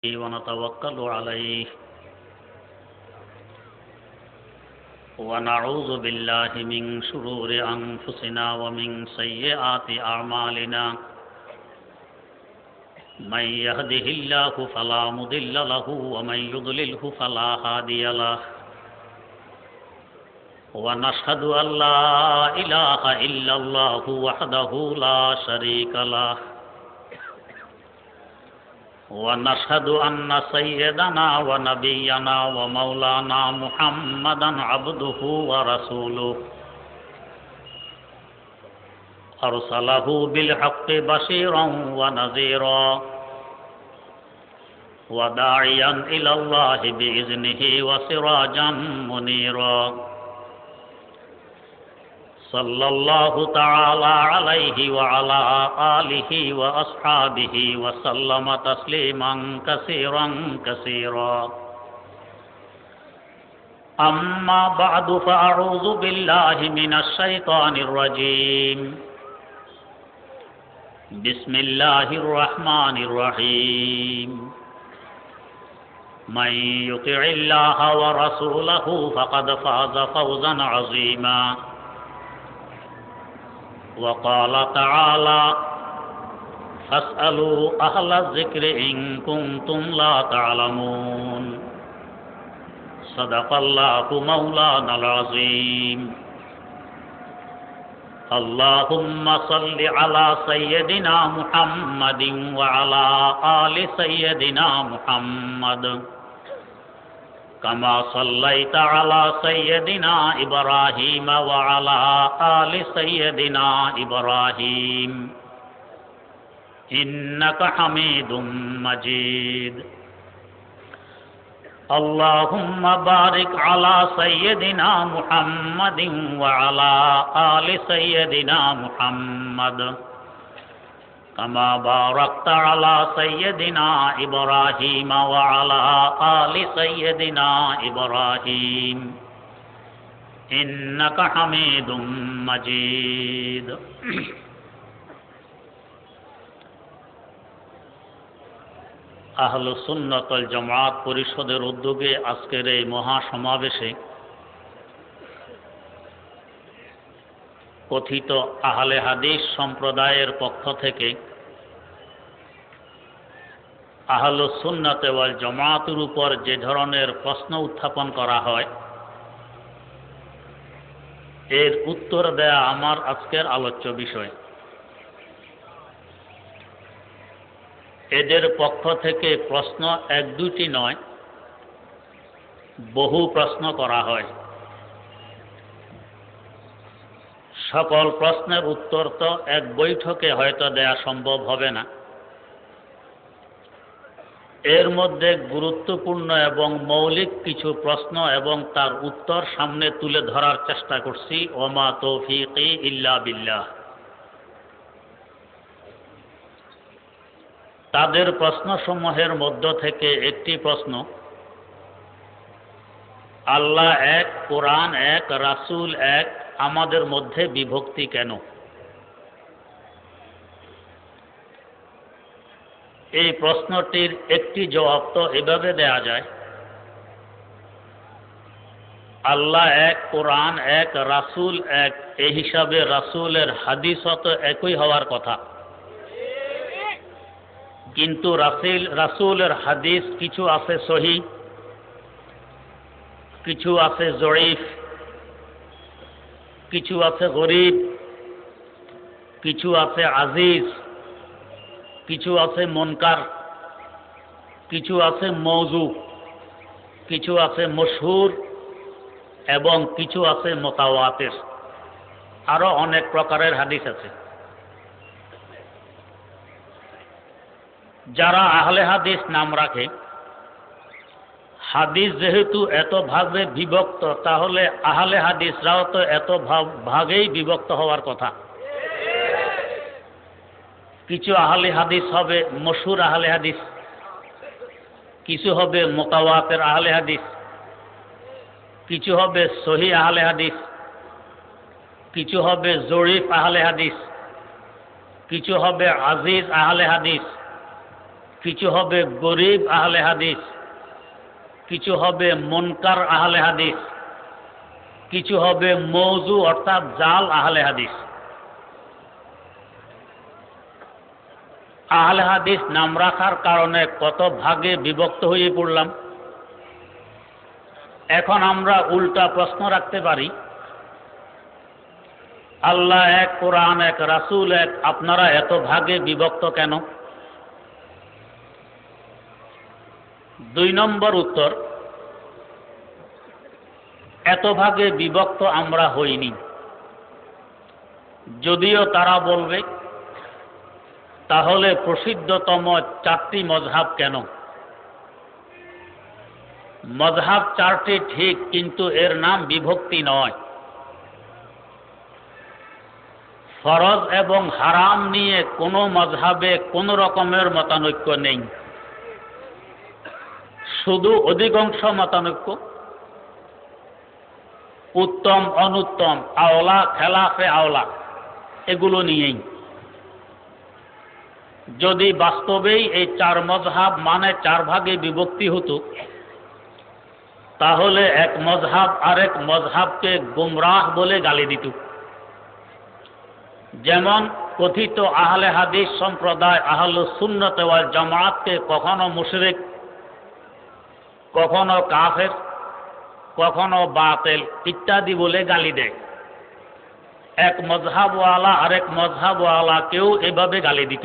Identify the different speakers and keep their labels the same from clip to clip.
Speaker 1: ونتوكل عليه ونعوذ بالله من شرور أنفسنا ومن سيئات أعمالنا من يهده الله فلا مضل له ومن يضلله فلا هادي له ونشهد أن لا إله إلا الله وحده لا شريك له ونشهد أن سيدنا ونبينا ومولانا محمدا عبده ورسوله أرسله بالحق بشيرا ونذيرا وداعيا إلى الله بإذنه وسراجا منيرا صلى الله تعالى عليه وعلى آله وأصحابه وسلم تسليما كثيرا كثيرا أما بعد فأعوذ بالله من الشيطان الرجيم بسم الله الرحمن الرحيم من يطع الله ورسوله فقد فاز فوزا عظيما وقال تعالى فاسألوا أهل الذكر إن كنتم لا تعلمون صدق الله مولانا العظيم اللهم صل على سيدنا محمد وعلى آل سيدنا محمد كما صليت على سيدنا إبراهيم وعلى آل سيدنا إبراهيم إنك حميد مجيد اللهم بارك على سيدنا محمد وعلى آل سيدنا محمد كما باركت على سيدنا إبراهيم وعلى آل سيدنا إبراهيم إنك حميد مجيد আহলুস সুন্নাত ওয়াল জামাত পরিষদের উদ্যোগে আজকের এই মহাসমাবেশে কথিত আহলে হাদিস সম্প্রদায়ের পক্ষ থেকে আহলুস সুন্নাত ওয়াল জামাতের উপর যে ধরনের প্রশ্ন উত্থাপন করা হয় এর উত্তর দেয়া আমার আজকের আলোচ্য বিষয়। এদের পক্ষ থেকে প্রশ্ন এক দুটি নয়, বহু প্রশ্ন করা হয়। সকল প্রশ্নের উত্তর তো এক বৈঠকে হয়তো দেয়া সম্ভব হবে না। এর মধ্যে গুরুত্বপূর্ণ এবং মৌলিক কিছু প্রশ্ন এবং তার উত্তর সামনে তুলে ধরার চেষ্টা করছি। ওমা তৌফিকি ইল্লা বিল্লাহ। তাদের প্রশ্নসমূহের মধ্য থেকে একটি প্রশ্ন, আল্লাহ এক, কোরআন এক, রাসূল এক, আমাদের মধ্যে বিভক্তি কেন? এই প্রশ্নটির একটি জবাব তো এভাবে দেয়া যায়, আল্লাহ এক, কোরআন এক, রাসূল এক, এই হিসাবে রাসূলের হাদিসও তো একই হওয়ার কথা। কিন্তু রাসূলের হাদিস কিছু আছে সহিহ, কিছু আছে জয়ীফ, কিছু আছে গরীব, কিছু আছে আজিজ, কিছু আছে মুনকার, কিছু আছে মওযু, কিছু আছে মশহুর এবং কিছু আছে মুতাওয়াতির। আরো অনেক প্রকারের হাদিস আছে। যারা আহলে হাদিস নাম রাখে, হাদিস যেহেতু এত ভাগে বিভক্ত, তাহলে আহলে হাদিসরাও তো এত ভাগেই বিভক্ত হওয়ার কথা। কিছু আহলে হাদিস হবে মশহুর আহলে হাদিস, কিছু হবে মুতাওয়াতির আহলে হাদিস, কিছু হবে সহিহ আহলে হাদিস, কিছু হবে জয়ীফ আহলে হাদিস, কিছু হবে আজিজ আহলে হাদিস, কিছু হবে গরিব আহলে হাদিস, কিছু হবে মুনকার আহলে হাদিস, কিছু হবে মৌজু অর্থাৎ জাল আহলে হাদিস। আহলে হাদিস নাম রাখার কারণে কত ভাগে বিভক্ত হয়ে পড়লাম। এখন আমরা উল্টা প্রশ্ন রাখতে পারি, আল্লাহ এক, কোরআন এক, রাসূল এক, আপনারা এত ভাগে বিভক্ত কেন? 2 নম্বর উত্তর, এত ভাগে বিভক্ত আমরা হইনি। যদিও তারা বলবে তাহলে প্রসিদ্ধতম 4টি মযহাব কেন? মযহাব 4টি ঠিক, কিন্তু এর নাম বিভক্তি নয়। ফরজ এবং হারাম নিয়ে কোনো মযহাবে কোনো রকমের মতানৈক্য নেই, শুধু অধিকাংশ মতানৈক্য উত্তম অনুত্তম, আওলা খেলাফে আওলা এগুলো নিয়েই। যদি বাস্তবেই এই 4 মযহাব মানে 4 ভাগে বিভক্তি হতো, তাহলে এক মযহাব আরেক মযহাবকে গুমরাহ বলে গালি দিত। যেমন কথিত আহলে হাদিস সম্প্রদায় আহলুস সুন্নাত ওয়াল জামাতকে কখনো মুশরিক, কখনো কাফের, কখনো বাতিল ইত্যাদি বলে গালি দেয়। এক মযহাবওয়ালা আরেক মযহাবওয়ালাকেও এভাবে গালি দিত।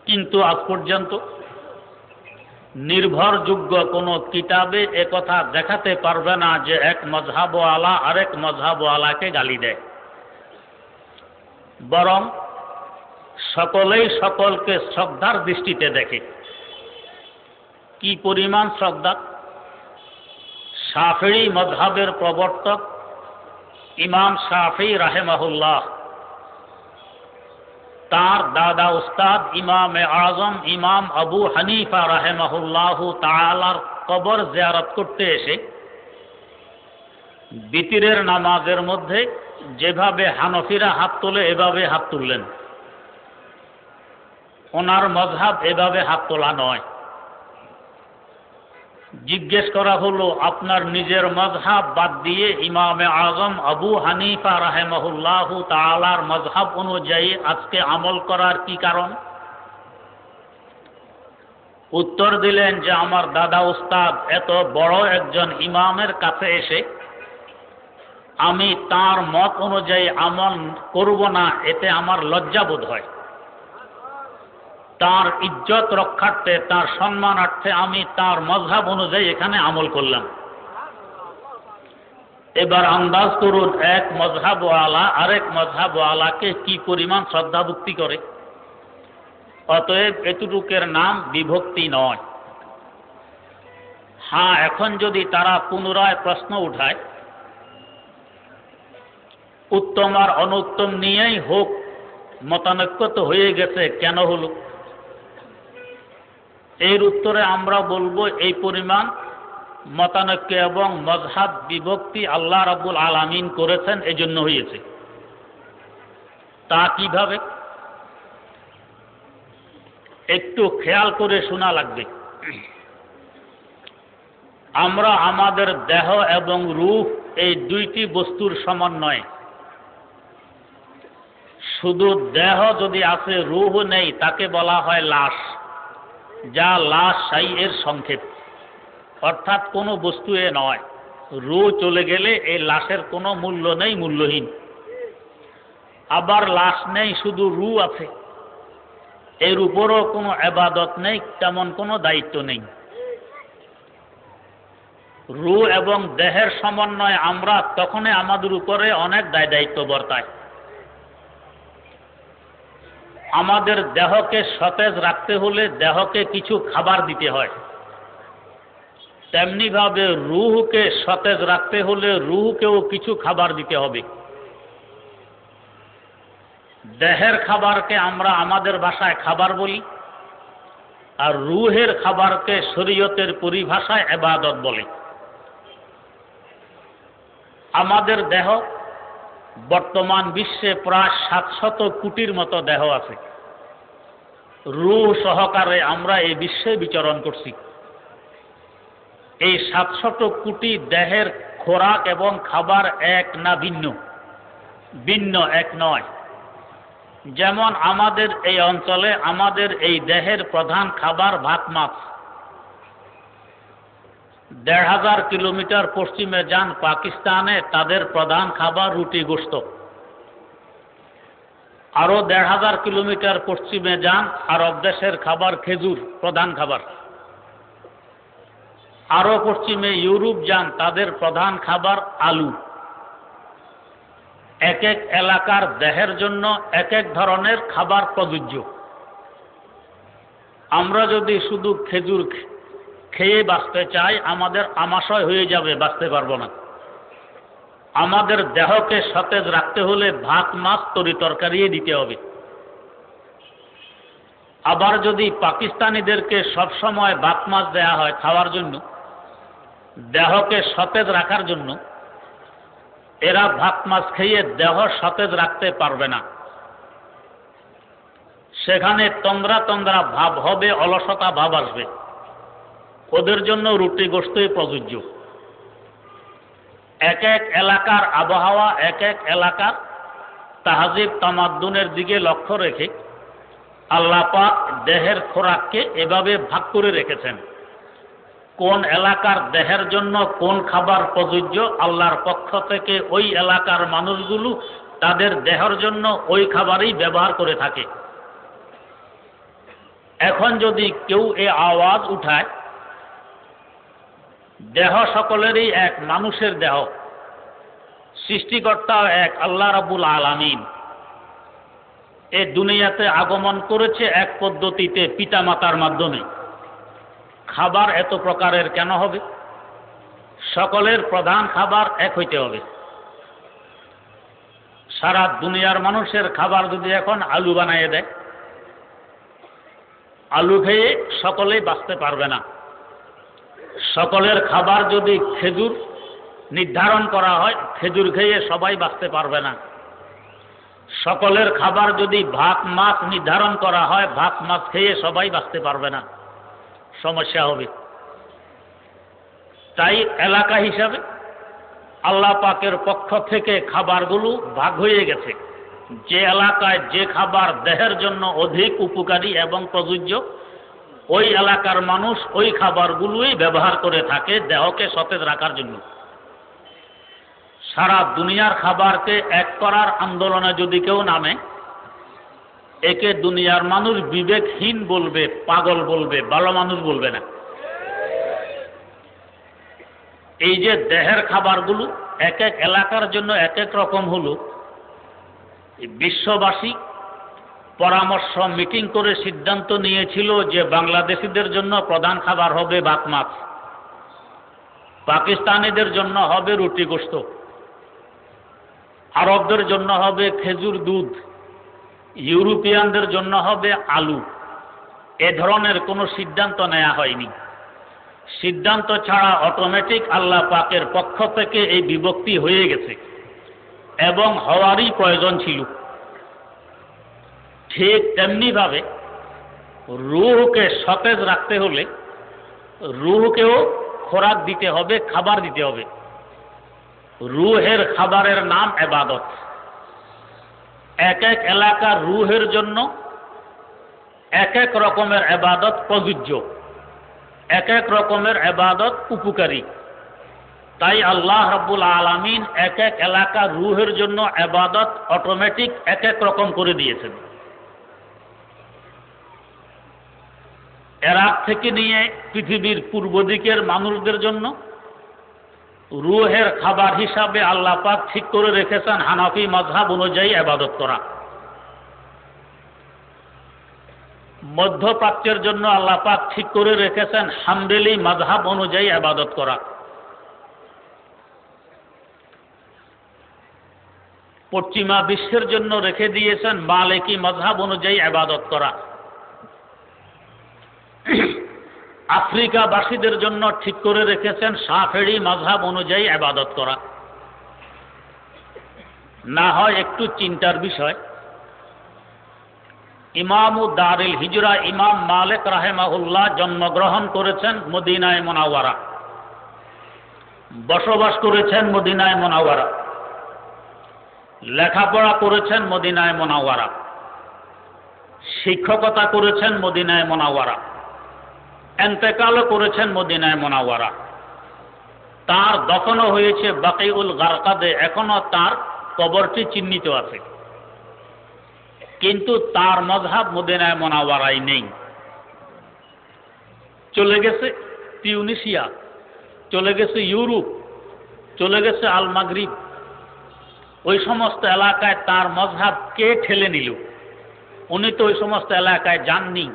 Speaker 1: কিন্তু আজ পর্যন্ত নির্ভরযোগ্য কোনো কিতাবে একথা দেখাতে পারবে না যে এক মযহাবওয়ালা আরেক মযহাবওয়ালাকে গালি দেয়। বরং সকলেই সকলকে শ্রদ্ধার দৃষ্টিতে দেখে। কি পরিমাণ শ্রদ্ধা! শাফিঈ মযহাবের প্রবর্তক ইমাম শাফিঈ রাহিমাহুল্লাহ, তার দাদা উস্তাদ ইমামে আজম ইমাম আবু হানিফা রাহিমাহুল্লাহু তাআলার কবর জিয়ারত করতে এসে বিতিরের নামাজের মধ্যে যেভাবে হানফিরা হাত তোলে এভাবে হাত তুললেন। ওনার মযহাব এভাবে হাত তোলা নয়। জিজ্ঞেস করা হলো, আপনার নিজের মযহাব বাদ দিয়ে ইমামে আজম আবু হানিফা রাহিমাহুল্লাহু তাআলার মযহাব অনুযায়ী আজকে আমল করার কি কারণ? উত্তর দিলেন যে আমার দাদা উস্তাদ এত বড় একজন ইমামের কাছে এসে আমি তার মত অনুযায়ী আমল করব না, এতে আমার লজ্জা বোধ হয়। তার ইজ্জত রক্ষার্থে, তার সম্মানার্থে আমি তার মযহাব অনুযায়ী এখানে আমল করলাম। এবার আন্দাজ করুন এক মযহাবওয়ালা আরেক মযহাবওয়ালাকে কি পরিমাণ শ্রদ্ধা ভক্তি করে। অতএব এতটুকের নাম বিভক্তি নয়। হ্যাঁ, এখন যদি তারা পুনরায় প্রশ্ন উঠায় উত্তম আর অনুত্তম নিয়েই হোক, মতানৈক্য তো হয়ে গেছে, কেন হলো? এর উত্তরে আমরা বলবো এই পরিমাণ মতানৈক্য এবং মযহাব বিভক্তি আল্লাহ রাব্বুল আলামিন করেছেন, এজন্য হয়েছে। তা কিভাবে? একটু খেয়াল করে শোনা লাগবে। আমরা আমাদের দেহ এবং রূহ এই 2টি বস্তুর সমন্বয়ে, শুধু দেহ যদি আছে রূহ নেই তাকে বলা হয় লাশ, যা লাশ শাই এর সংক্ষেপ, অর্থাৎ কোনো বস্তু এ নয়। রূহ চলে গেলে এই লাশের কোনো মূল্য নেই, মূল্যহীন। আবার লাশ নেই, শুধু রূহ আছে, এর উপরও কোনো ইবাদত নেই, তেমন কোনো দায়িত্ব নেই। রূহ এবং দেহের সমন্বয়ে আমরা তখনই আমাদের উপরে অনেক দায় দায়িত্ব বর্তায়। আমাদের দেহকে সতেজ রাখতে হলে দেহকে কিছু খাবার দিতে হয়, তেমনিভাবে রূহকে সতেজ রাখতে হলে রূহকেও কিছু খাবার দিতে হবে। দেহের খাবারকে আমরা আমাদের ভাষায় খাবার বলি, আর রূহের খাবারকে শরীয়তের পরিভাষায় ইবাদত বলে। আমাদের দেহ বর্তমান বিশ্বে প্রায় 700 কোটির মতো দেহ আছে। রূহ সহকারে আমরা এই বিশ্বে বিচরণ করছি। এই 700 কোটি দেহের খোরাক এবং খাবার এক না ভিন্ন? ভিন্ন, এক নয়। যেমন আমাদের এই অঞ্চলে আমাদের এই দেহের প্রধান খাবার ভাত মাছ। 1500 কিলোমিটার পশ্চিমে যান পাকিস্তানে, তাদের প্রধান খাবার রুটি গোশত। আরো 1500 কিলোমিটার পশ্চিমে যান, আরব দেশের খাবার খেজুর, প্রধান খাবার। আরো পশ্চিমে ইউরোপ যান, তাদের প্রধান খাবার আলু। এক এক এলাকার দেহের জন্য এক এক ধরনের খাবার প্রযোজ্য। আমরা যদি শুধু খেজুর খেয়ে বাঁচতে চাই, আমাদের আমাশয় হয়ে যাবে, বাঁচতে পারবো না। আমাদের দেহকে সতেজ রাখতে হলে ভাত মাছ তরি তরকারি দিতে হবে। আবার যদি পাকিস্তানিদেরকে সবসময় ভাত মাছ দেয়া হয় খাওয়ার জন্য, দেহকে সতেজ রাখার জন্য, এরা ভাত মাছ খেয়ে দেহ সতেজ রাখতে পারবে না। সেখানে তন্দ্রা তন্দ্রা ভাব হবে, অলসতা ভাব আসবে। ওদের জন্য রুটি গোশতই প্রযোজ্য। এক এক এলাকার আবহাওয়া, এক এক এলাকার তাহজিব তামাদ্দুনের দিকে লক্ষ্য রেখে আল্লাহ পাক দেহের খোরাককে এভাবে ভাগ করে রেখেছেন। কোন এলাকার দেহের জন্য কোন খাবার প্রযোজ্য, আল্লাহর পক্ষ থেকে ওই এলাকার মানুষগুলো তাদের দেহের জন্য ওই খাবারই ব্যবহার করে থাকে। এখন যদি কেউ এই আওয়াজ উঠায়, দেহ সকলেরই এক, মানুষের দেহ, সৃষ্টিকর্তা এক, আল্লাহ রাব্বুল আলামিন। এই দুনিয়াতে আগমন করেছে এক পদ্ধতিতে, পিতামাতার মাধ্যমে। খাবার এত প্রকারের কেন হবে? সকলের প্রধান খাবার এক হইতে হবে। সারা দুনিয়ার মানুষের খাবার যদি এখন আলু বানাইয়ে দেয়, আলু খেয়ে সকলেই বাঁচতে পারবে না। সকলের খাবার যদি খেজুর নির্ধারণ করা হয়, খেজুর খেয়ে সবাই বাঁচতে পারবে না। সকলের খাবার যদি ভাত মাছ নির্ধারণ করা হয়, ভাত মাছ খেয়ে সবাই বাঁচতে পারবে না, সমস্যা হবে। তাই এলাকা হিসাবে আল্লাহ পাকের পক্ষ থেকে খাবারগুলো ভাগ হয়ে গেছে। যে এলাকায় যে খাবার দেহের জন্য অধিক উপকারী এবং প্রযোজ্য, ওই এলাকার মানুষ ওই খাবারগুলোই ব্যবহার করে থাকে দেহকে সতেজ রাখার জন্য। সারা দুনিয়ার খাবারকে এক করার আন্দোলনে যদি কেউ নামে, একে দুনিয়ার মানুষ বিবেকহীন বলবে, পাগল বলবে, ভালো মানুষ বলবে না। এই যে দেহের খাবারগুলো এক এক এলাকার জন্য এক এক রকম হলো, বিশ্ববাসী পরামর্শ মিটিং করে সিদ্ধান্ত নিয়েছিল যে বাংলাদেশিদের জন্য প্রধান খাবার হবে ভাত মাছ, পাকিস্তানিদের জন্য হবে রুটি গোশত, আরবদের জন্য হবে খেজুর দুধ, ইউরোপিয়ানদের জন্য হবে আলু। এ ধরনের কোনো সিদ্ধান্ত নেওয়া হয়নি। সিদ্ধান্ত ছাড়া অটোমেটিক আল্লাহ পাকের পক্ষ থেকে এই বিভক্তি হয়ে গেছে এবং হওয়ারই প্রয়োজন ছিল। ঠিক তেমনিভাবে রূহকে সতেজ রাখতে হলে রূহকেও খোরাক দিতে হবে, খাবার দিতে হবে। রূহের খাবারের নাম ইবাদত। এক এক এলাকার রূহের জন্য এক এক রকমের ইবাদত প্রযোজ্য, এক এক রকমের ইবাদত উপকারী। তাই আল্লাহ রাব্বুল আলামিন এক এক এলাকার রূহের জন্য ইবাদত অটোমেটিক এক এক রকম করে দিয়েছেন। ইরাক থেকে নিয়ে পৃথিবীর পূর্ব দিকের মানুষদের জন্য রূহের খাবার হিসাবে আল্লাহ পাক ঠিক করে রেখেছেন হানাফি মাযহাব অনুযায়ী ইবাদত করা। মধ্যপ্রাচ্যের জন্য আল্লাহ পাক ঠিক করে রেখেছেন হাম্বলি মাযহাব অনুযায়ী ইবাদত করা। পশ্চিমা বিশ্বের জন্য রেখে দিয়েছেন মালিকি মাযহাব অনুযায়ী ইবাদত করা। আফ্রিকাবাসীদের জন্য ঠিক করে রেখেছেন শাফিঈ মাযহাব অনুযায়ী ইবাদত করা। না হয় একটু চিন্তার বিষয়, ইমামু দারিল হিজরা ইমাম মালিক রাহিমাহুল্লাহ জন্মগ্রহণ করেছেন মদিনায়ে মুনাওয়ারা, বসবাস করেছেন মদিনায়ে মুনাওয়ারা, লেখাপড়া করেছেন মদিনায়ে মুনাওয়ারা, শিক্ষকতা করেছেন মদিনায়ে মুনাওয়ারা, ইন্তেকালও করেছেন মদিনায়ে মুনাওয়ারা। তার দফনও হয়েছে বাকিউল গারকাদে, এখনো তার কবরটি চিহ্নিত আছে, কিন্তু তার মযহাব মদিনায়ে মুনাওয়ারায় নেই। চলে গেছে তিউনিসিয়া, চলে গেছে ইউরোপ, চলে গেছে আল মাগরিব। ওই সমস্ত এলাকায় তার মযহাব কে ঠেলে নিল? উনি তো ওই সমস্ত এলাকায় যাননি।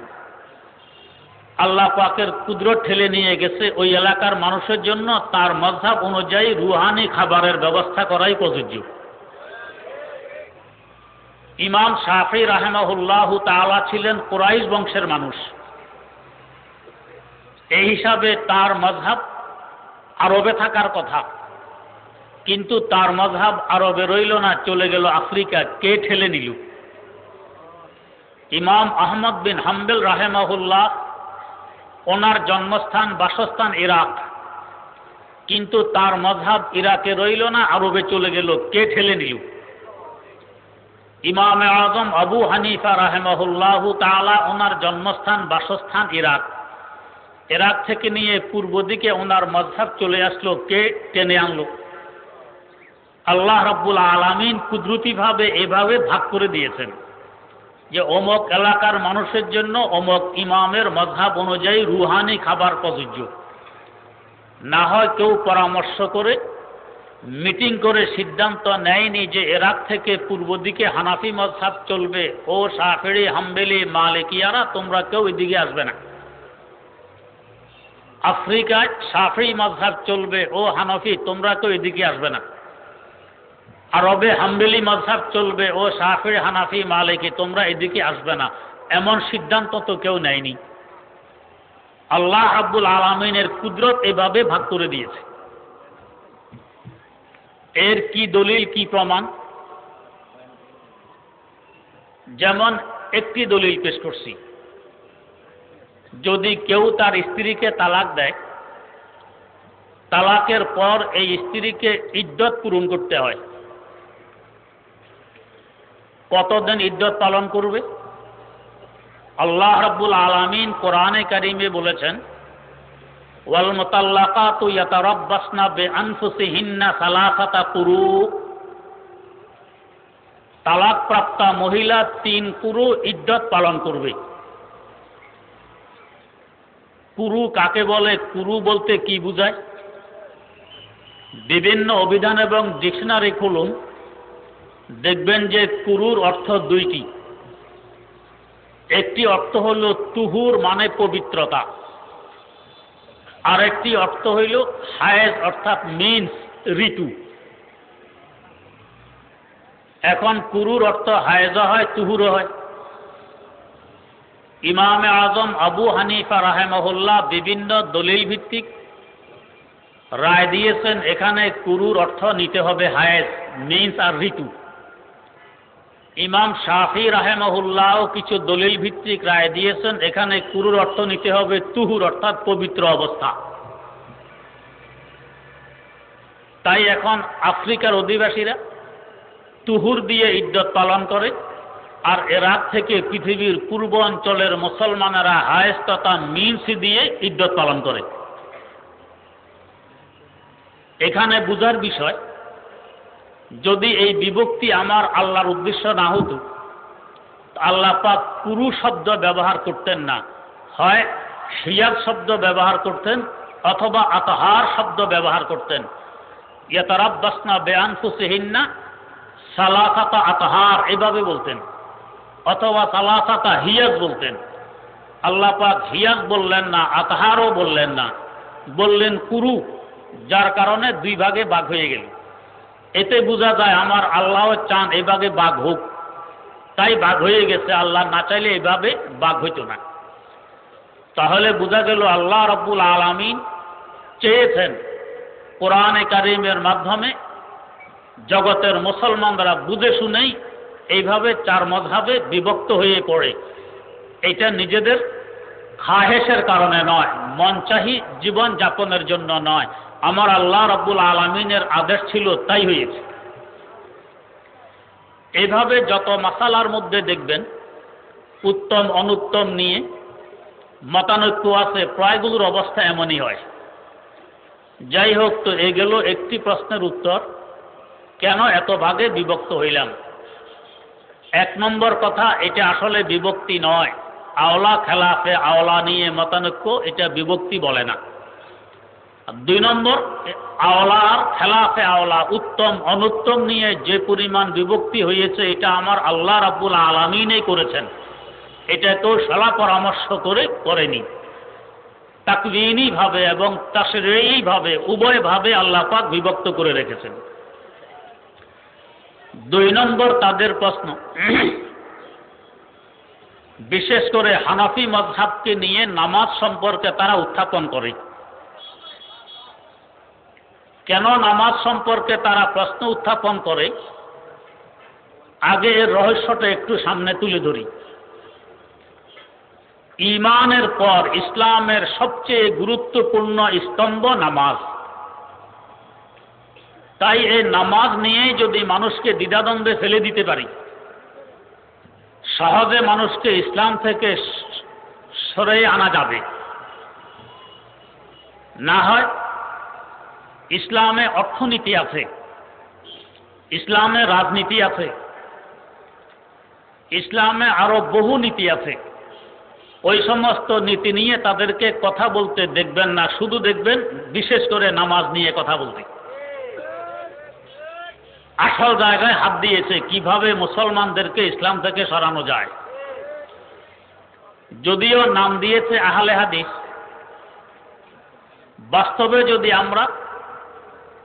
Speaker 1: আল্লাহ পাকের কুদরত ঠেলে নিয়ে গেছে। ওই এলাকার মানুষের জন্য তার মযহাব অনুযায়ী রুহানি খাবারের ব্যবস্থা করাই প্রযোজ্য। ইমাম শাফি রাহিমাহুল্লাহু তাআলা ছিলেন কুরাইশ বংশের মানুষ। এই হিসাবে তার মযহাব আরবে থাকার কথা, কিন্তু তার মযহাব আরবে রইল না, চলে গেল আফ্রিকা। কে ঠেলে নিল? ইমাম আহমদ বিন হাম্বল রাহিমাহুল্লাহ, ওনার জন্মস্থান বাসস্থান ইরাক, কিন্তু তার মযহাব ইরাকে রইল না, আরবে চলে গেল। কে ঠেলে নিল? ইমাম আযম আবু হানিফা রাহিমাহুল্লাহু তাআলা, ওনার জন্মস্থান বাসস্থান ইরাক, ইরাক থেকে নিয়ে পূর্ব দিকে ওনার মযহাব চলে আসলো। কে টেনে আনলো? আল্লাহ রাব্বুল আলামিন কুদরতিভাবে এভাবে ভাগ করে দিয়েছেন যে অমুক এলাকার মানুষের জন্য অমুক ইমামের মযহাব অনুযায়ী রুহানি খাবার প্রযোজ্য। না হয় কেউ পরামর্শ করে মিটিং করে সিদ্ধান্ত নেয়নি যে ইরাক থেকে পূর্ব দিকে হানাফি মযহাব চলবে, ও শাফিঈ হাম্বলি মালিকিয়ারা তোমরা কেউ এদিকে আসবে না। আফ্রিকায় শাফিঈ মযহাব চলবে, ও হানাফি তোমরা কেউ এদিকে আসবে না। আরবে হাম্বলি মযহাব চলবে, ও শাফিঈ হানাফি মালিকি তোমরা এদিকে আসবে না। এমন সিদ্ধান্ত তো কেউ নেয়নি। আল্লাহ রাব্বুল আলামিনের কুদরত এভাবে ভাগ করে দিয়েছে। এর কি দলিল, কি প্রমাণ? যেমন একটি দলিল পেশ করছি, যদি কেউ তার স্ত্রীকে তালাক দেয়, তালাকের পর এই স্ত্রীকে ইদ্যত পূরণ করতে হয়। কতদিন ইদ্যত পালন করবে? আল্লাহ রাব্বুল আলামিন কোরআনে কারিমে বলেছেন, ওয়াল মুতাল্লাকাতু ইয়াতারাব্বাসনা বিআনফুসিহিন্না সালাসাতা কুরু। তালাকপ্রাপ্তা মহিলা 3 কুরু ইদ্যত পালন করবে। কুরু কাকে বলে? কুরু বলতে কি বোঝায়? বিভিন্ন অভিধান এবং ডিকশনারি খুলুন, দেখবেন যে কুরুর অর্থ 2টি। একটি অর্থ হল তুহুর মানে পবিত্রতা, আর একটি অর্থ হইল হায়েজ অর্থাৎ মিন্স ঋতু। এখন কুরুর অর্থ হায়েজ হয়, তুহুর হয়। ইমামে আজম আবু হানিফা রাহিমাহুল্লাহ বিভিন্ন দলিল ভিত্তিক রায় দিয়েছেন, এখানে কুরুর অর্থ নিতে হবে হায়েজ, মিন্স আর ঋতু। ইমাম শাফি রাহিমাহুল্লাহ কিছু দলিল ভিত্তিক রায় দিয়েছেন, এখানে কুরুর অর্থ নিতে হবে তুহুর অর্থাৎ পবিত্র অবস্থা। তাই এখন আফ্রিকার অধিবাসীরা তুহুর দিয়ে ইদ্যত পালন করে, আর ইরাক থেকে পৃথিবীর পূর্ব অঞ্চলের মুসলমানেরা হায়েজ তথা মিন্স দিয়ে ইদ্যত পালন করে। এখানে বুঝার বিষয়, যদি এই বিভক্তি আমার আল্লাহর উদ্দেশ্য না হতো, আল্লাহ পাক কুরু শব্দ ব্যবহার করতেন না, হয় হিয়াজ শব্দ ব্যবহার করতেন অথবা আতহার শব্দ ব্যবহার করতেন। ইয়াতারাব্বাসনা বিআনফুসিহিন্না সালাসাতা আতহার এভাবে বলতেন, অথবা সালাসাতা হিয়াজ বলতেন। আল্লাহ পাক হিয়াজ বললেন না, আতহারও বললেন না, বললেন কুরু, যার কারণে 2 ভাগে ভাগ হয়ে গেল। এতে বোঝা যায় আমার আল্লাহ চান এভাবে ভাগ হোক, তাই ভাগ হয়ে গেছে। আল্লাহ না চাইলে এভাবে ভাগ হইত না। তাহলে বোঝা গেল আল্লাহ রাব্বুল আলামিন চেয়েছেন কোরআনে কারিমের মাধ্যমে জগতের মুসলমানরা বুঝে শুনেই এইভাবে চার মযহাবে বিভক্ত হয়ে পড়ে। এটা নিজেদের খাহেশের কারণে নয়, মনচাহি জীবন যাপনের জন্য নয়, আমার আল্লাহ রাব্বুল আলামিনের আদেশ ছিল তাই হয়েছে। এইভাবে যত মাসালার মধ্যে দেখবেন উত্তম অনুত্তম নিয়ে মতানৈক্য আছে, প্রায়গুলোর অবস্থা এমনই হয়। যাই হোক, তো এ গেল একটি প্রশ্নের উত্তর, কেন এত ভাগে বিভক্ত হইলাম। এক নম্বর কথা, এটা আসলে বিভক্তি নয়। আওলা খেলাফে আওলা নিয়ে মতানৈক্য, এটা বিভক্তি বলে না। দুই নম্বর, আওলা আর খেলাফে আওলা উত্তম অনুত্তম নিয়ে যে পরিমাণ বিভক্তি হয়েছে, এটা আমার আল্লাহ রাব্বুল আলামিনই করেছেন, এটা কেউ সলা পরামর্শ করে করেনি। তাকওয়িনী ভাবে এবং তাশরীঈ ভাবে উভয় ভাবে আল্লাহ পাক বিভক্ত করে রেখেছেন। দুই নম্বর তাদের প্রশ্ন, বিশেষ করে হানাফি মাযহাবকে নিয়ে নামাজ সম্পর্কে তারা উত্থাপন করে। কেন নামাজ সম্পর্কে তারা প্রশ্ন উত্থাপন করে, আগে এর রহস্যটা একটু সামনে তুলে ধরি। ঈমানের পর ইসলামের সবচেয়ে গুরুত্বপূর্ণ স্তম্ভ নামাজ। তাই এই নামাজ নিয়েই যদি মানুষকে দ্বিধাদ্বন্দ্বে ফেলে দিতে পারি, সহজে মানুষকে ইসলাম থেকে সরিয়ে আনা যাবে। না হয় ইসলামে অর্থনীতি আছে, ইসলামে রাজনীতি আছে, ইসলামে আরো বহু নীতি আছে। ওই সমস্ত নীতি নিয়ে তাদেরকে কথা বলতে দেখবেন না, শুধু দেখবেন বিশেষ করে নামাজ নিয়ে কথা বলতে। আসল জায়গায় হাত দিয়েছে, কিভাবে মুসলমানদেরকে ইসলাম থেকে সরানো যায়। যদিও নাম দিয়েছে আহলে হাদিস, বাস্তবে যদি আমরা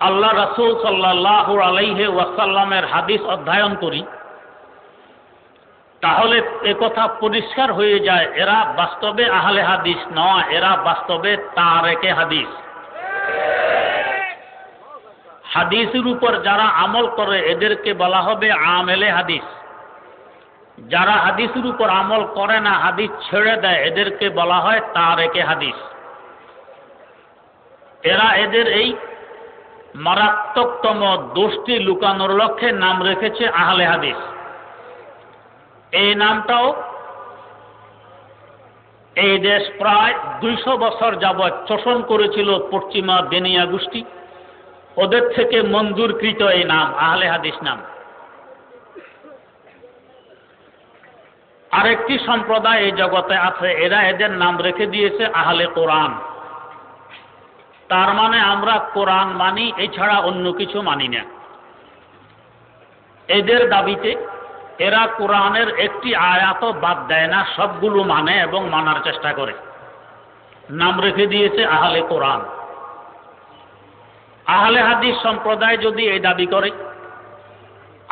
Speaker 1: আল্লাহ রাসূল সাল্লাল্লাহু আলাইহি ওয়াসাল্লামের হাদিস অধ্যয়ন করি, তাহলে একথা পরিষ্কার হয়ে যায়, এরা বাস্তবে আহলে হাদিস নয়, এরা বাস্তবে তারেকে হাদিস। হাদিসের উপর যারা আমল করে এদেরকে বলা হবে আমেলে হাদিস। যারা হাদিসের উপর আমল করে না, হাদিস ছেড়ে দেয়, এদেরকে বলা হয় তারেকে হাদিস। এরা এদের এই মারাত্মকতম দোষটি লুকানোর লক্ষ্যে নাম রেখেছে আহলে হাদিস। এই নামটাও এই দেশ প্রায় 200 বছর যাবৎ শোষণ করেছিল পশ্চিমা বেনিয়া গোষ্ঠী, ওদের থেকে মঞ্জুরকৃত এই নাম আহলে হাদিস নাম। আরেকটি সম্প্রদায় এই জগতে আছে, এরা এদের নাম রেখে দিয়েছে আহলে কোরআন। তার মানে আমরা কোরআন মানি, এছাড়া অন্য কিছু মানি না। এদের দাবিতে এরা কোরআনের একটি আয়াতও বাদ দেয় না, সবগুলো মানে এবং মানার চেষ্টা করে। নাম রেখে দিয়েছে আহলে কোরআন। আহলে হাদিস সম্প্রদায় যদি এই দাবি করে,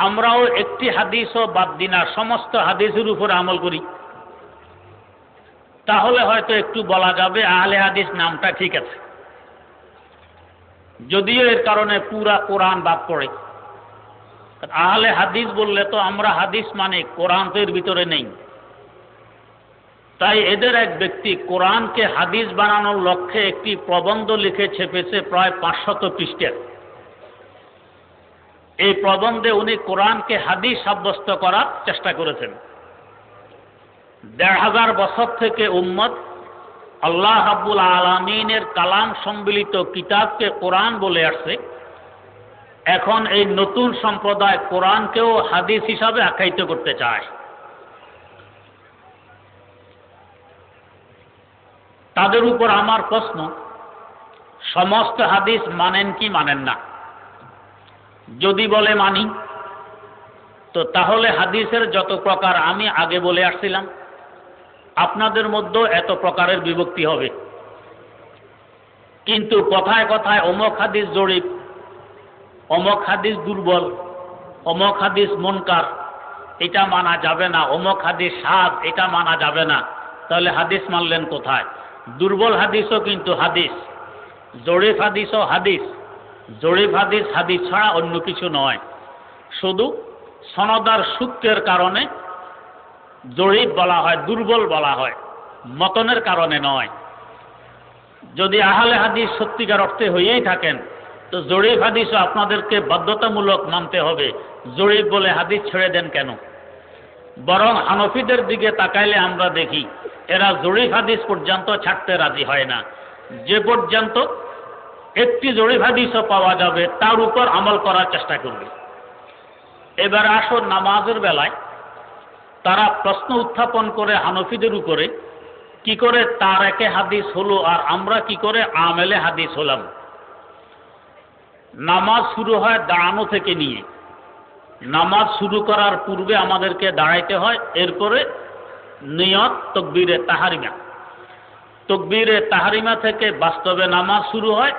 Speaker 1: আমরাও একটি হাদিসও বাদ দিই না, সমস্ত হাদিসের উপর আমল করি, তাহলে হয়তো একটু বলা যাবে আহলে হাদিস নামটা ঠিক আছে। যদিও এর কারণে পুরা কোরআন বাদ পড়ে। আহলে হাদিস বললে তো আমরা হাদিস মানে, কোরআন তো এর ভিতরে নেই। তাই এদের এক ব্যক্তি কোরআনকে হাদিস বানানোর লক্ষ্যে একটি প্রবন্ধ লিখে ছেপেছে প্রায় 500 পৃষ্ঠার। এই প্রবন্ধে উনি কোরআনকে হাদিস সাব্যস্ত করার চেষ্টা করেছেন। 1500 বছর থেকে উম্মত আল্লাহ রাব্বুল আলামিনের কালাম সম্মিলিত কিতাবকে কোরআন বলে আসছে। এখন এই নতুন সম্প্রদায় কোরআনকেও হাদিস হিসাবে আখ্যায়িত করতে চায়। তাদের উপর আমার প্রশ্ন, সমস্ত হাদিস মানেন কি মানেন না? যদি বলে মানি, তো তাহলে হাদিসের যত প্রকার আমি আগে বলে আসছিলাম, আপনাদের মধ্যেও এত প্রকারের বিভক্তি হবে। কিন্তু কথায় কথায় অমুক হাদিস জড়িত, অমুক হাদিস দুর্বল, অমুক হাদিস মুনকার, এটা মানা যাবে না, অমুক হাদিস সাদ, এটা মানা যাবে না। তাহলে হাদিস মানলেন কোথায়? দুর্বল হাদিসও কিন্তু হাদিস, জরিফ হাদিসও হাদিস। জরিফ হাদিস হাদিস ছাড়া অন্য কিছু নয়, শুধু সনদার সূত্রের কারণে জয়ীফ বলা হয়, দুর্বল বলা হয়, মতনের কারণে নয়। যদি আহলে হাদিস সত্যিকার অর্থে হয়েই থাকেন তো জয়ীফ হাদিসও আপনাদেরকে বাধ্যতামূলক মানতে হবে। জয়ীফ বলে হাদিস ছেড়ে দেন কেন? বরং হানফিদের দিকে তাকাইলে আমরা দেখি এরা জয়ীফ হাদিস পর্যন্ত ছাড়তে রাজি হয় না। যে পর্যন্ত একটি জয়ীফ হাদিসও পাওয়া যাবে তার উপর আমল করার চেষ্টা করবে। এবার আসুন নামাজের বেলায় তারা প্রশ্ন উত্থাপন করে হানফিদের উপরে, কি করে তারেকে হাদিস হলো আর আমরা কি করে আমেলে হাদিস হলাম। নামাজ শুরু হয় দাঁড়ানো থেকে নিয়ে। নামাজ শুরু করার পূর্বে আমাদেরকে দাঁড়াইতে হয়, এরপরে নিয়ত তাকবীরে তাহরিমা। তাকবীরে তাহরিমা থেকে বাস্তবে নামাজ শুরু হয়,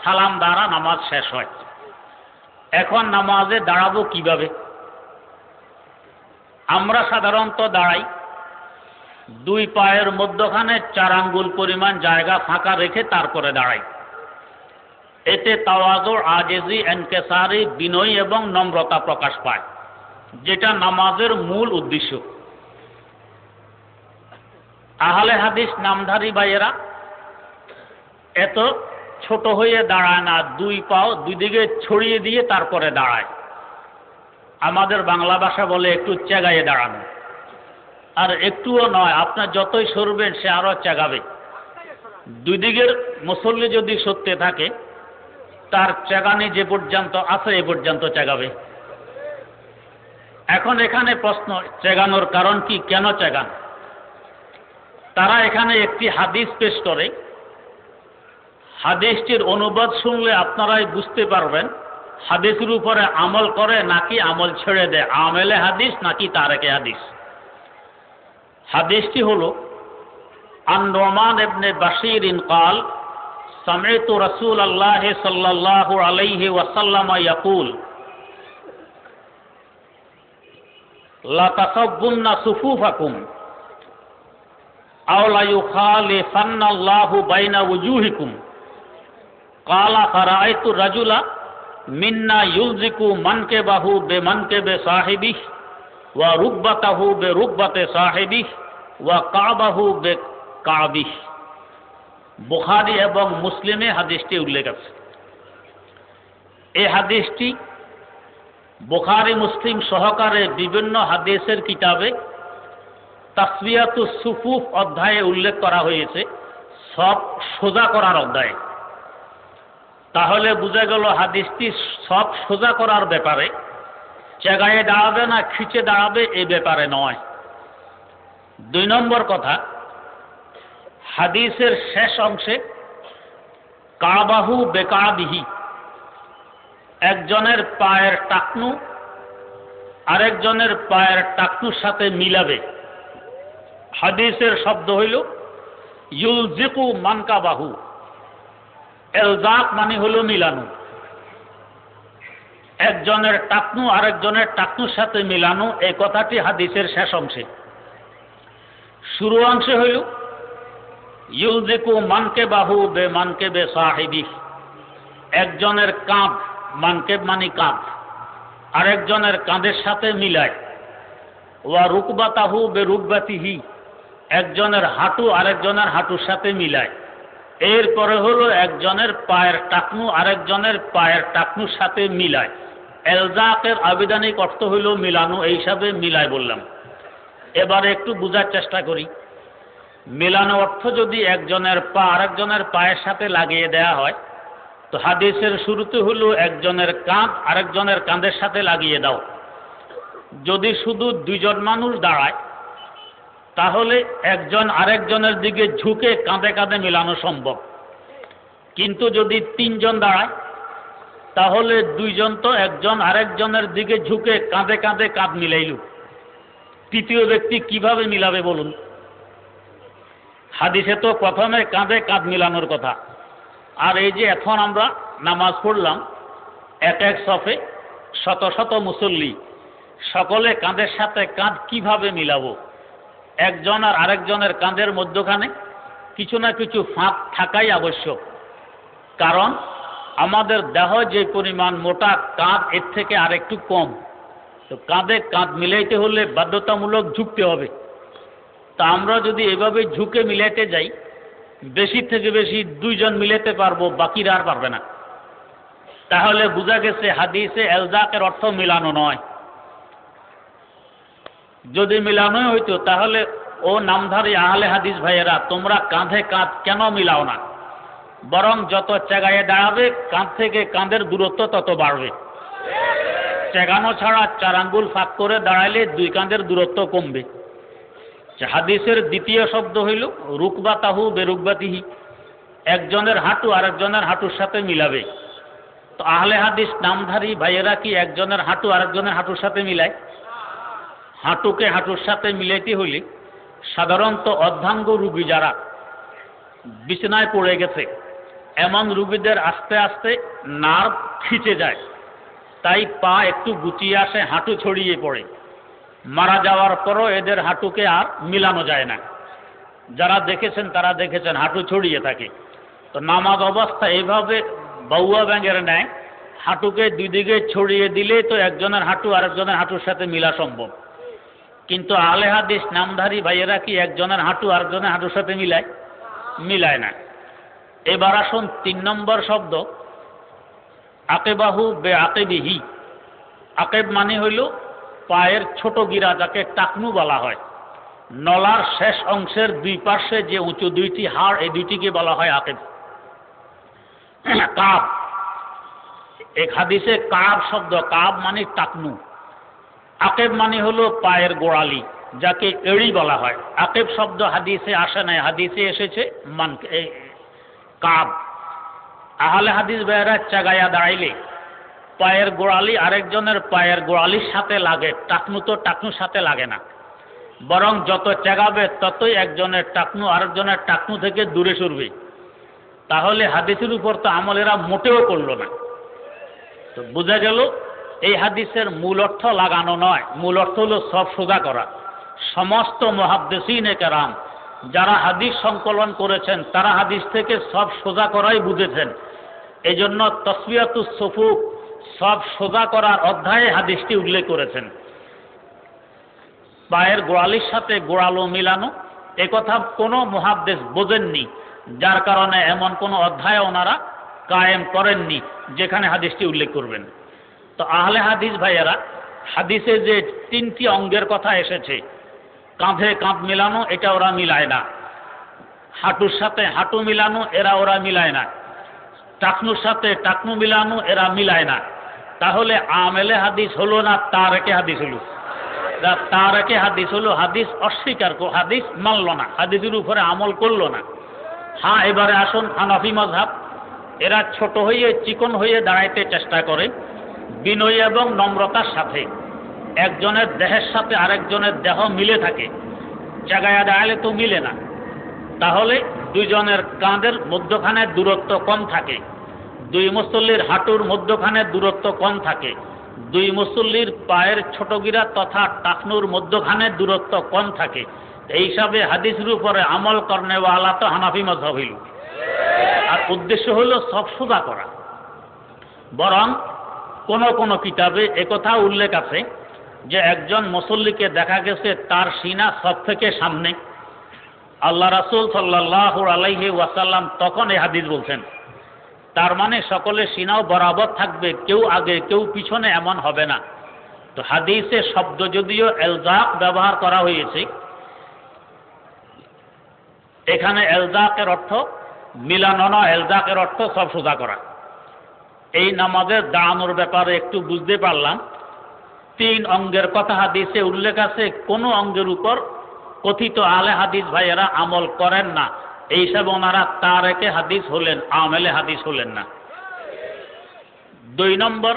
Speaker 1: সালাম দ্বারা নামাজ শেষ হয়। এখন নামাজে দাঁড়াবো কিভাবে? আমরা সাধারণত দাঁড়াই, দুই পায়ের মধ্যখানে 4 আঙ্গুল পরিমাণ জায়গা ফাঁকা রেখে তারপরে দাঁড়াই। এতে তাওয়াজু, আজেজি, ইনকিসারি, বিনয় এবং নম্রতা প্রকাশ পায়, যেটা নামাজের মূল উদ্দেশ্য। আহলে হাদিস নামধারী ভাইয়েরা এত ছোট হয়ে দাঁড়ায় না, দুই পাও দুই দিকে ছড়িয়ে দিয়ে তারপরে দাঁড়ায়। আমাদের বাংলা ভাষা বলে একটু চেগায়ে দাঁড়ানো। আর একটুও নয়, আপনার যতই সরবেন সে আরো চেগাবে। দুই দিকের মুসল্লি যদি সত্যি থাকে তার চেগানি যে পর্যন্ত আছে এ পর্যন্ত চেগাবে। এখন এখানে প্রশ্ন, চেগানোর কারণ কি, কেন চেগান? তারা এখানে একটি হাদিস পেশ করে। হাদিসটির অনুবাদ শুনলে আপনারাই বুঝতে পারবেন হাদিসের উপরে আমল করে নাকি আমল ছেড়ে দেয়, আমেলে হাদিস নাকি তারেকে হাদিস। হাদিসটি হলো আন নুমান ইবনে বাশীর قال سمعت رسول الله صلى الله عليه وسلم يقول لا تصبن صفوفكم أو لا يخالفن الله بين وجوهكم قال فرأيت الرجل منا يلزق منكبه بمنكب صاحبه وركبته بركبة صاحبه وكعبه بكعبه। বুখারী এবং মুসলিমে হাদিসটি উল্লেখ আছে। এই হাদিসটি বুখারী মুসলিম সহকারে বিভিন্ন হাদিসের কিতাবে তাসবিয়াতুস সুফুফ অধ্যায়ে উল্লেখ করা হয়েছে, সব সোজা করার অধ্যায়ে। তাহলে বোঝা গেল হাদিসটি সব সোজা করার ব্যাপারে, চেগায়ে দাঁড়াবে না খিচে দাঁড়াবে এই ব্যাপারে নয়। 2 নম্বর কথা, হাদিসের শেষ অংশে কাবাহু বেকাবিহি, একজনের পায়ের টাকনু আরেকজনের পায়ের টাকনুর সাথে মিলাবে। হাদিসের শব্দ হইল ইউলজিকু মানকাবাহু, এলজাক মানে হলো মিলানো। একজনের টাকনু আরেকজনের টাকনুর সাথে মিলানো, এই কথাটি হাদিসের শেষ অংশে। শুরু অংশে হইল ইউলজিকু মানকেবাহু বে মানকেবে সাহিবি, একজনের কাঁধ, মানকেব মানে কাঁধ, আরেকজনের কাঁধের সাথে মিলায়। ওয়া রুকবাতাহু বে রুকবাতিহি, একজনের হাঁটু আরেকজনের হাঁটুর সাথে মিলায়। এরপরে হলো একজনের পায়ের টাকনু আরেকজনের পায়ের টাকনুর সাথে মিলায়। এলজাকের আবিধানিক অর্থ হইল মিলানো, এই হিসাবে মিলায় বললাম। এবারে একটু বোঝার চেষ্টা করি। মেলানো অর্থ যদি একজনের পা আরেকজনের পায়ের সাথে লাগিয়ে দেয়া হয়, তো হাদিসের শুরুতে হলো একজনের কাঁধ আরেকজনের কাঁধের সাথে লাগিয়ে দাও। যদি শুধু 2 জন মানুষ দাঁড়ায় তাহলে একজন আরেকজনের দিকে ঝুঁকে কাঁধে কাঁধে মেলানো সম্ভব। কিন্তু যদি 3 জন দাঁড়ায় তাহলে 2 জন তো একজন আরেকজনের দিকে ঝুঁকে কাঁধে কাঁধে কাঁধ মিলাইল, তৃতীয় ব্যক্তি কিভাবে মিলাবে বলুন? হাদিসে তো প্রথমে কাঁধে কাঁধ মিলানোর কথা। আর এই যে এখন আমরা নামাজ পড়লাম, এক এক সফে শত শত মুসল্লি, সকলে কাঁধের সাথে কাঁধ কিভাবে মিলাবো? একজন আর আরেকজনের কাঁধের মধ্যখানে কিছু না কিছু ফাঁক থাকাই আবশ্যক। কারণ আমাদের দেহ যে পরিমাণ মোটা, কাঁধ এর থেকে আরেকটু কম। তো কাঁধে কাঁধ মিলাইতে হলে বাধ্যতামূলক ঝুঁকতে হবে। তা আমরা যদি এভাবে ঝুঁকে মিলাইতে যাই, বেশি থেকে বেশি 2 জন মিলাতে পারবো, বাকিরা আর পারবে না। তাহলে বোঝা গেছে হাদিসে এলজাকের অর্থ মিলানো নয়। যদি মিলানোই হইতো তাহলে ও নামধারী আহলে হাদিস ভাইয়েরা, তোমরা কাঁধে কাঁধ কেন মিলাও না? বরং যত চেগায়ে দাঁড়াবে কাঁধ থেকে কাঁধের দূরত্ব তত বাড়বে। চেগানো ছাড়া 4 আঙ্গুল ফাঁক করে দাঁড়াইলে 2 কাঁধের দূরত্ব কমবে। হাদিসের দ্বিতীয় শব্দ হইল রুকবাতাহু বেরুকবাতিহি, একজনের হাঁটু আরেকজনের হাঁটুর সাথে মিলাবে। তো আহলে হাদিস নামধারী ভাইয়েরা কি একজনের হাঁটু আরেকজনের হাঁটুর সাথে মিলায়? হাঁটুকে হাঁটুর সাথে মিলাইতে হইলে সাধারণত অর্ধাঙ্গ রোগী যারা বিছানায় পড়ে গেছে, এমন রোগীদের আস্তে আস্তে নার্ভ খিচে যায়, তাই পা একটু গুটিয়ে আসে, হাঁটু ছড়িয়ে পড়ে। মারা যাওয়ার পরও এদের হাঁটুকে আর মিলানো যায় না। যারা দেখেছেন তারা দেখেছেন হাঁটু ছড়িয়ে থাকে। তো নামাজ অবস্থা এইভাবে বাউয়া ব্যাঙের ন্যায় হাঁটুকে 2 দিকে ছড়িয়ে দিলে তো একজনের হাঁটু আরেকজনের হাঁটুর সাথে মিলা সম্ভব। কিন্তু আহলে হাদিস নামধারী ভাইয়েরা কি একজনের হাঁটু আরেকজনের হাঁটুর সাথে মিলায়? মিলায় না। এবার আসুন 3 নম্বর শব্দ আকেবাহু বে আকেবিহি। আকেব মানে হইল পায়ের ছোট গিরা, যাকে টাকনু বলা হয়। নলার শেষ অংশের 2 পার্শ্বে যে উঁচু 2টি হাড়, এই 2টিকে বলা হয় আকেব। কাব, এক হাদিসে কাব শব্দ, কাব মানে টাকনু। আকেব মানে হলো পায়ের গোড়ালি, যাকে এড়ি বলা হয়। আকেব শব্দ হাদিসে আসে নাই, হাদিসে এসেছে কাব। আহলে হাদিস ভাইয়েরা চাগায়া দাঁড়াইলে পায়ের গোড়ালি আরেকজনের পায়ের গোড়ালির সাথে লাগে, টাকনু তো টাকনুর সাথে লাগে না। বরং যত চেগাবে ততই একজনের টাকনু আরেকজনের টাকনু থেকে দূরে সরবে। তাহলে হাদিসের উপর তো আমল এরা মোটেও করলো না। তো বোঝা গেল এই হাদিসের মূল অর্থ লাগানো নয়, মূল অর্থ হলো সব সোজা করা। সমস্ত মুহাদ্দিসিনে কেরাম যারা হাদিস সংকলন করেছেন তারা হাদিস থেকে সব সোজা করাই বুঝেছেন। এই জন্য তসবিয়াতুস সুফুফ, সব সোজা করার অধ্যায়ে হাদিসটি উল্লেখ করেছেন। পায়ের গোড়ালির সাথে গোড়ালো মিলানো, একথা কোনো মুহাদ্দিস বোঝেননি, যার কারণে এমন কোনো অধ্যায় ওনারা কায়েম করেননি যেখানে হাদিসটি উল্লেখ করবেন। তো আহলে হাদিস ভাইয়েরা, হাদিসে যে 3টি অঙ্গের কথা এসেছে, কাঁধে কাঁধ মিলানো, এটা ওরা মিলায় না। হাঁটুর সাথে হাঁটু মিলানো, ওরা মিলায় না। টাকনুর সাথে টাকনু মিলানো, এরা মিলায় না। তাহলে আমেলে হাদিস হলো না তারেকে হাদিস হলো? তারেকে হাদিস হলো হাদিস অস্বীকার, হাদিস মানল না, হাদিসের উপরে আমল করলো না। হ্যাঁ, এবারে আসুন হানাফি মাযহাব। এরা ছোট হয়ে চিকন হয়ে দাঁড়াইতে চেষ্টা করে বিনয় এবং নম্রতার সাথে। একজনের দেহের সাথে আরেকজনের দেহ মিলে থাকে, জায়গায় দাঁড়ালে তো মিলে না। তাহলে 2 জনের কাঁধের মধ্যখানে দূরত্ব কম থাকে, 2 মুসল্লির হাঁটুর মধ্যখানে দূরত্ব কম থাকে, 2 মুসল্লির পায়ের ছোট গিরা তথা টাকনুর মধ্যখানে দূরত্ব কম থাকে। এই হিসাবে হাদিসের উপরে আমল করনেওয়ালা তো হানাফি মাযহাব হইল। আর উদ্দেশ্য হইল সব সোজা করা। বরং কোন কিতাবে একথা উল্লেখ আছে যে একজন মুসল্লিকে দেখা গেছে তার সিনা সব থেকে সামনে। আল্লাহ রাসূল সাল্লাল্লাহু আলাইহি ওয়াসাল্লাম তখন এই হাদিস বলছেন, তার মানে সকলের সিনাও বরাবর থাকবে, কেউ আগে কেউ পিছনে এমন হবে না। তো হাদিসে শব্দ যদিও এলজাক ব্যবহার করা হয়েছে, এখানে এলজাকের অর্থ মিলানো নয়, এলজাকের অর্থ সব সোজা করা। এই নামাজের দাঁড়ানোর ব্যাপারে একটু বুঝতে পারলাম। 3 অঙ্গের কথা হাদিসে উল্লেখ আছে, কোনো অঙ্গের উপর কথিত আহলে হাদিস ভাইয়েরা আমল করেন না। এই হিসাবে ওনারা তারেকে হাদিস হলেন, আমেলে হাদিস হলেন না। 2 নম্বর,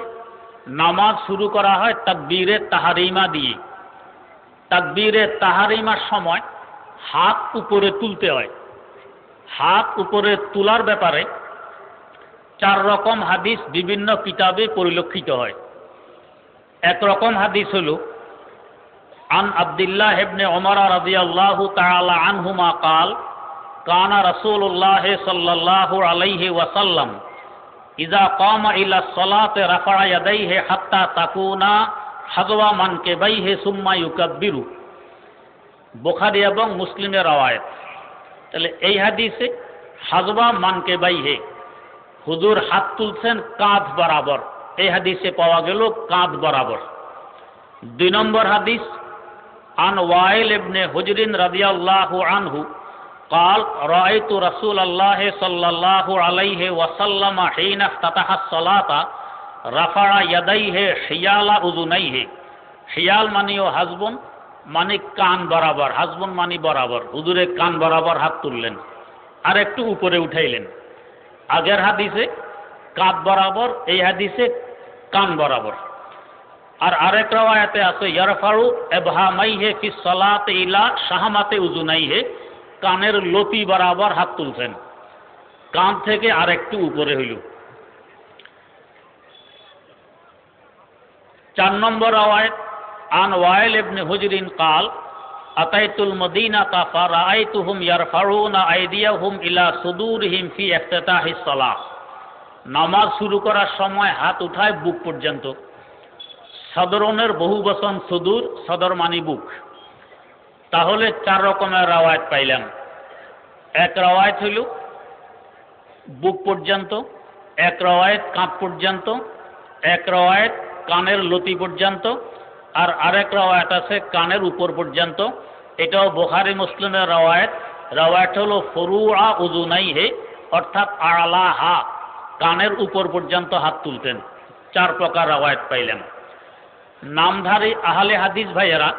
Speaker 1: নামাজ শুরু করা হয় তাকবীরে তাহরিমা দিয়ে। তাকবীরে তাহরিমার সময় হাত উপরে তুলতে হয়। হাত উপরে তোলার ব্যাপারে 4 রকম হাদিস বিভিন্ন কিতাবে পরিলক্ষিত হয়। এক রকম হাদিস হল আন আব্দুল্লাহ ইবনে উমর রাদিয়াল্লাহু তাআলা আনহুমা قال كان رسول الله صلى الله عليه وسلم اذا قام الى الصلاه رفع يديه حتى تكون হাজওয়া মানকে বাইহে সুম্মা ইউকাব্বিরু, বুখারী এবং মুসলিমের রওয়ায়াত। তাহলে এই হাদিসে হাজওয়া মানকে বাইহে, হুজুর হাত তুলছেন কাঁধ বরাবর, এই হাদিসে পাওয়া গেল কাঁধ বরাবর। 2 নম্বর হাদিস, আন ওয়াইল ইবনে হুজরিন রাদিয়াল্লাহু আনহু قال رأيت رسول الله صلى الله عليه وسلم حين افتتح الصلاة رفع يديه حيال أذنيه। حيال মানেও হাজবুন, মানে কান বরাবর, হাজবুন মানে বরাবর, হুজুরে কান বরাবর হাত তুললেন আর একটু উপরে উঠাইলেন। আগের হাদিসে কাঁধ বরাবর, এই হাদিসে কান বরাবর। আর আরেক রাওয়ায়াতে আছে ইয়ারফাউ ইবহামাইহি ফিস সালাতি ইলা শাহমাতে উযুনাইহি, কানের লতি বরাবর হাত তুলছেন, কান থেকে আরেকটু উপরে হইল। 4 নম্বর রাওয়ায়াত, আন ওয়াইল ইবনে হুজরিন قال আতাইতুল মদিনাতা ফারাআইতুহুম ইয়ারফাউনা আইদিয়াহুম ইলা সুদুরহিম ফি ইফতিতাহিস সালাহ। নামাজ শুরু করার সময় হাত উঠায় বুক পর্যন্ত। সদরনের বহু বচন সুদূর, সদর মানে বুক। তাহলে 4 রকমের রাওয়ায়াত পাইলাম। এক রাওয়ায়াত হইল বুক পর্যন্ত, এক রাওয়ায়াত কাঁধ পর্যন্ত, এক রাওয়ায়াত কানের লতি পর্যন্ত, আর আরেক রাওয়ায়াত আছে কানের উপর পর্যন্ত। এটাও বুখারী মুসলিমের রাওয়ায়াত। রাওয়ায়াত হলো ফুরুআ উযুনাইহি, অর্থাৎ আলাহা, কানের উপর পর্যন্ত হাত তুলতেন। 4 প্রকার রাওয়ায়াত পাইলাম। নামধারী আহলে হাদিস ভাইয়েরা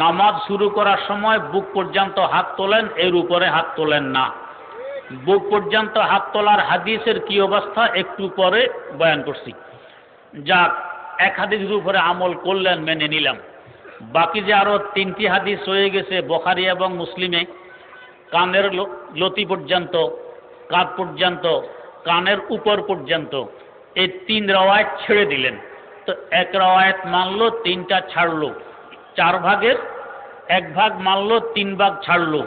Speaker 1: নামাজ শুরু করার সময় বুক পর্যন্ত হাত তোলেন, এর উপরে হাত তোলেন না। বুক পর্যন্ত হাত তোলার হাদিসের কি অবস্থা একটু পরে বয়ান করছি। যাক, এক হাদিসের উপরে আমল করলেন, মেনে নিলাম। বাকি যে আরো 3টি হাদিস হয়ে গেছে বুখারী এবং মুসলিমে, কানের লতি পর্যন্ত, কাঁধ পর্যন্ত, কানের উপর পর্যন্ত, এই 3 রাওয়ায়াত ছেড়ে দিলেন। তো এক রাওয়ায়াত মানলো, 3টা ছাড়লো। 4 ভাগের 1 ভাগ মানলো, 3 ভাগ ছাড়লো।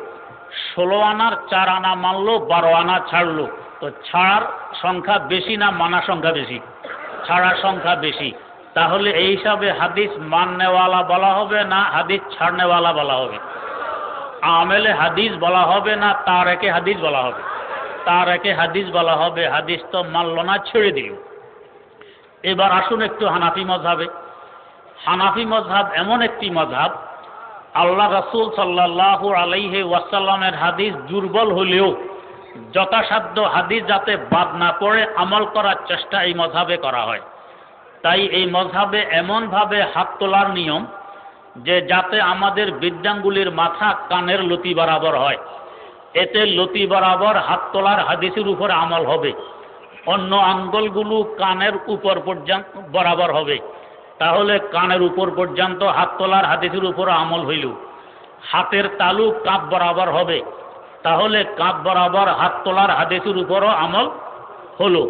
Speaker 1: 16 আনার 4 আনা মানলো, 12 আনা ছাড়লো। তো ছাড়ার সংখ্যা বেশি না মানা সংখ্যা বেশি? ছাড়ার সংখ্যা বেশি। তাহলে এই হিসাবে হাদিস মাননেওয়ালা বলা হবে না হাদিস ছাড়নেওয়ালা বলা হবে? আমেলে হাদিস বলা হবে না তার একে হাদিস বলা হবে? তার একে হাদিস বলা হবে। হাদিস তো মানল না, ছেড়ে দিল। এবার আসুন একটু হানাফি মযহাবে। হানাফি মযহাব এমন একটি মযহাব, আল্লাহ রাসূল সাল্লাল্লাহু আলাইহি ওয়াসাল্লামের হাদিস দুর্বল হলেও যথাসাধ্য হাদিস যাতে বাদ না পড়ে আমল করার চেষ্টা এই মযহাবে করা হয়। তাই এই মযহাবে এমনভাবে হাত তোলার নিয়ম যে যাতে আমাদের বৃদ্ধাঙ্গুলির মাথা কানের লতি বরাবর হয়, এতে লতি বরাবর হাত তোলার হাদিসের উপরে আমল হবে। অন্য আঙ্গুলগুলো কানের উপর পর্যন্ত বরাবর হবে, তাহলে কানের উপর পর্যন্ত হাত তোলার হাদিসের উপর আমল হইল। হাতের তালু কাঁধ বরাবর হবে, তাহলে কাঁধ বরাবর হাত তোলার হাদিসের উপরও আমল হলো।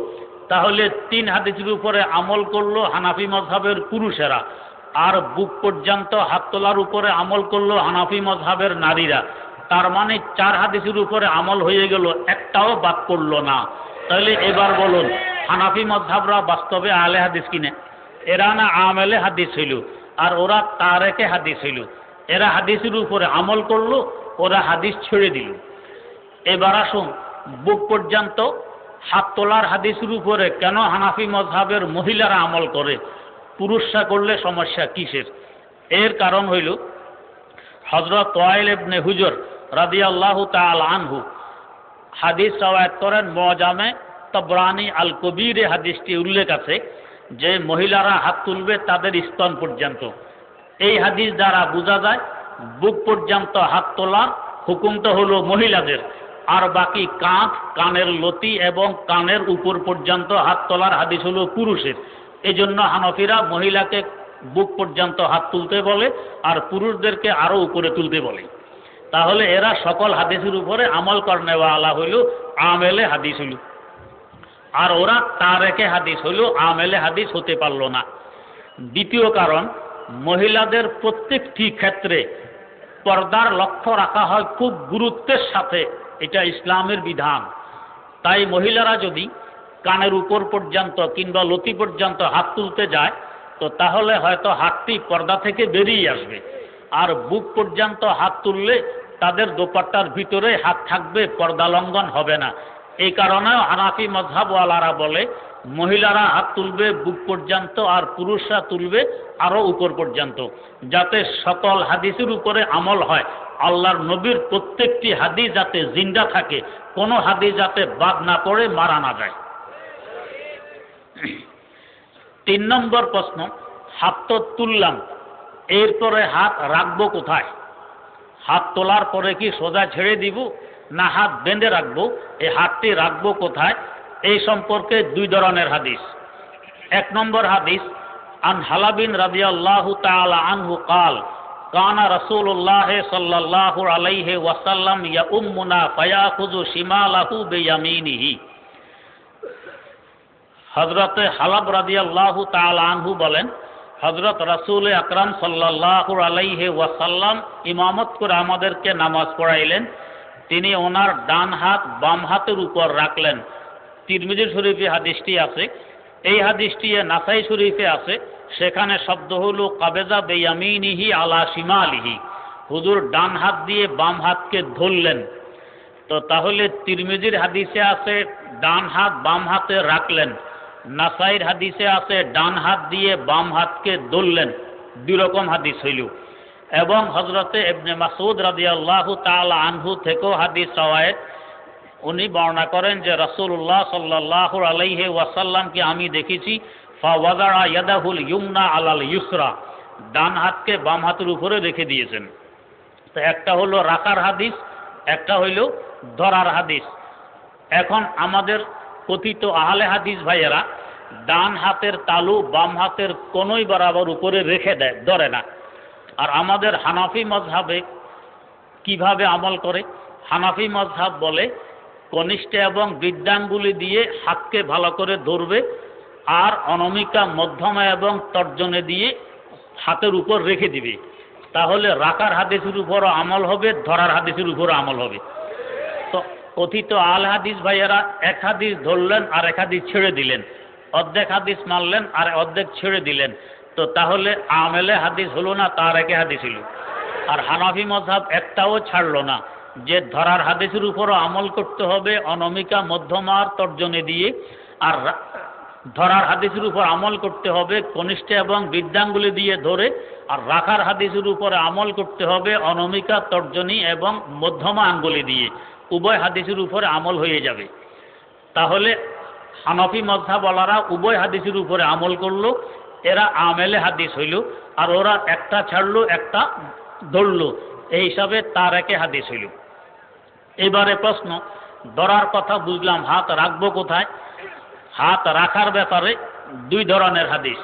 Speaker 1: তাহলে 3 হাদিসের উপরে আমল করলো হানাফি মযহাবের পুরুষেরা, আর বুক পর্যন্ত হাত তোলার উপরে আমল করলো হানাফি মযহাবের নারীরা। তার মানে 4 হাদিসের উপরে আমল হয়ে গেল, একটাও বাদ পড়লো না। তাহলে এবার বলুন, হানাফি মযহাবরা বাস্তবে আহলে হাদিস কিনে? এরা না আমেলে হাদিস হইল, আর ওরা তারেকে হাদিস হইল। এরা হাদিসের উপরে আমল করলো, ওরা হাদিস ছেড়ে দিল। এবার আসুন, বুক পর্যন্ত হাত তোলার হাদিসের উপরে কেন হানাফি মযহাবের মহিলারা আমল করে, পুরুষরা করলে সমস্যা কিসের? এর কারণ হইল হযরত ওয়াইল ইবনে হুজর রাদিয়াল্লাহু তাআলা আনহু হাদিস রাওয়ায়াত করেন। মুআজামে তাবরানী আল কবীরে হাদিসটি উল্লেখ আছে যে মহিলারা হাত তুলবে তাদের স্তন পর্যন্ত। এই হাদিস দ্বারা বোঝা যায় বুক পর্যন্ত হাত তোলার হুকুমটা হলো মহিলাদের, আর বাকি কাঁধ, কানের লতি এবং কানের উপর পর্যন্ত হাত তোলার হাদিস হলো পুরুষের। এজন্য হানফিরা মহিলাকে বুক পর্যন্ত হাত তুলতে বলে আর পুরুষদেরকে আরো উপরে তুলতে বলে। তাহলে এরা সকল হাদিসের উপরে আমল করনেওয়ালা হইল, আমেলে হাদিস হইল। আর ওরা তারেকে হাদিস হইল, আমেলে হাদিস হতে পারল না। দ্বিতীয় কারণ, মহিলাদের প্রত্যেকটি ক্ষেত্রে পর্দার লক্ষ্য রাখা হয় খুব গুরুত্বের সাথে, এটা ইসলামের বিধান। তাই মহিলারা যদি কানের উপর পর্যন্ত কিংবা লতি পর্যন্ত হাত তুলতে যায়, তো তাহলে হয়তো হাতটি পর্দা থেকে বেরিয়ে আসবে, আর বুক পর্যন্ত হাত তুললে তাদের দোপাট্টার ভিতরে হাত থাকবে, পর্দা লঙ্ঘন হবে না। এই কারণেও হানাফি মযহাবওয়ালারা বলে মহিলারা হাত তুলবে বুক পর্যন্ত আর পুরুষরা তুলবে আরো উপর পর্যন্ত, যাতে সকল হাদিসের উপরে আমল হয়। আল্লাহর নবীর প্রত্যেকটি হাদিস যাতে জিন্দা থাকে, কোনো হাদিস যাতে বাদ না পড়ে, মারা না যায়। 3 নম্বর প্রশ্ন, হাত তো তুললাম, এরপরে হাত রাখবো কোথায়? হাত তোলার পরে কি সোজা ছেড়ে দিব, না হাত বেঁধে রাখবো? এই হাতটি রাখবো কোথায়? এই সম্পর্কে 2 ধরনের হাদিস। 1 নম্বর হাদিস, আন হালাবিন রাদিয়াল্লাহু তাআলা আনহু قال কানা রাসূলুল্লাহ সাল্লাল্লাহু আলাইহি ওয়াসাল্লাম ইয়াউম্মুনা ফায়াখুযু শিমালাহু বিয়ামিনিহি। হযরতে হালাব রাদিয়াল্লাহু তাআলা আনহু বলেন, হযরত রাসূল আকরাম সাল্লাল্লাহু আলাইহি ওয়াসাল্লাম ইমামত করে আমাদেরকে নামাজ পড়াইলেন। তিনি ওনার ডান হাত বাম হাতের উপর রাখলেন। তিরমিজি শরীফে হাদিসটি আছে। এই হাদিসটি নাসাই শরীফে আছে। সেখানে শব্দ হলো কাবেজা বেয়ামিনিহি আলা শিমালিহি, হুজুর ডান হাত দিয়ে বাম হাতকে ধরলেন। তো তাহলে তিরমিজির হাদিসে আছে ডান হাত বাম হাতে রাখলেন, নাসাইর হাদিসে আছে ডান হাত দিয়ে বাম হাতকে ধরলেন। 2 রকম হাদিস হইল। এবং হযরতে ইবনে মাসউদ রাদিয়াল্লাহু তাআলা আনহু থেকেও হাদিস রাওয়ায়াত, উনি বর্ণনা করেন যে রাসূলুল্লাহ সাল্লাল্লাহু আলাইহি ওয়াসাল্লামকে আমি দেখেছি ফাওয়াযা ইয়াদাহুল ইউমনা আলাল ইউসরা, ডান হাতকে বাম হাতের উপরে রেখে দিয়েছেন। তো একটা হলো রাখার হাদিস, একটা হইল ধরার হাদিস। এখন আমাদের কথিত আহলে হাদিস ভাইয়েরা ডান হাতের তালু বাম হাতের কোনই বরাবর উপরে রেখে দেয়, ধরে না। আর আমাদের হানাফি মযহাবে কিভাবে আমল করে? হানাফি মযহাব বলে কনিষ্ঠ এবং বৃদ্ধাঙ্গুলি দিয়ে হাতকে ভালো করে ধরবে, আর অনামিকা মধ্যমা এবং তর্জনে দিয়ে হাতের উপর রেখে দিবে। তাহলে রাখার হাদিসের উপরও আমল হবে, ধরার হাদিসের উপরও আমল হবে। তো কথিত আহলে হাদিস ভাইয়েরা এক হাদিস ধরলেন আর এক হাদিস ছেড়ে দিলেন, অর্ধেক হাদিস মানলেন আর অর্ধেক ছেড়ে দিলেন। তো তাহলে আমেলে হাদিস হলো না, তার একে হাদিস হলো। আর হানাফি মযহাব একটাও ছাড়লো না, যে ধরার হাদিসের উপরও আমল করতে হবে অনামিকা মধ্যমার তর্জনে দিয়ে, আর ধরার হাদিসের উপর আমল করতে হবে কনিষ্ঠ এবং বৃদ্ধাঙ্গুলি দিয়ে ধরে, আর রাখার হাদিসের উপরে আমল করতে হবে অনামিকা তর্জনী এবং মধ্যমা আঙ্গুলি দিয়ে। উভয় হাদিসের উপরে আমল হয়ে যাবে। তাহলে হানাফি মযহাবওয়ালারা উভয় হাদিসের উপরে আমল করলো, এরা আমেলে হাদিস হইল। আর ওরা একটা ছাড়লো একটা ধরলো, এই হিসাবে তার একে হাদিস হইল। এবারে প্রশ্ন, ধরার কথা বুঝলাম, হাত রাখবো কোথায়? হাত রাখার ব্যাপারে 2 ধরনের হাদিস।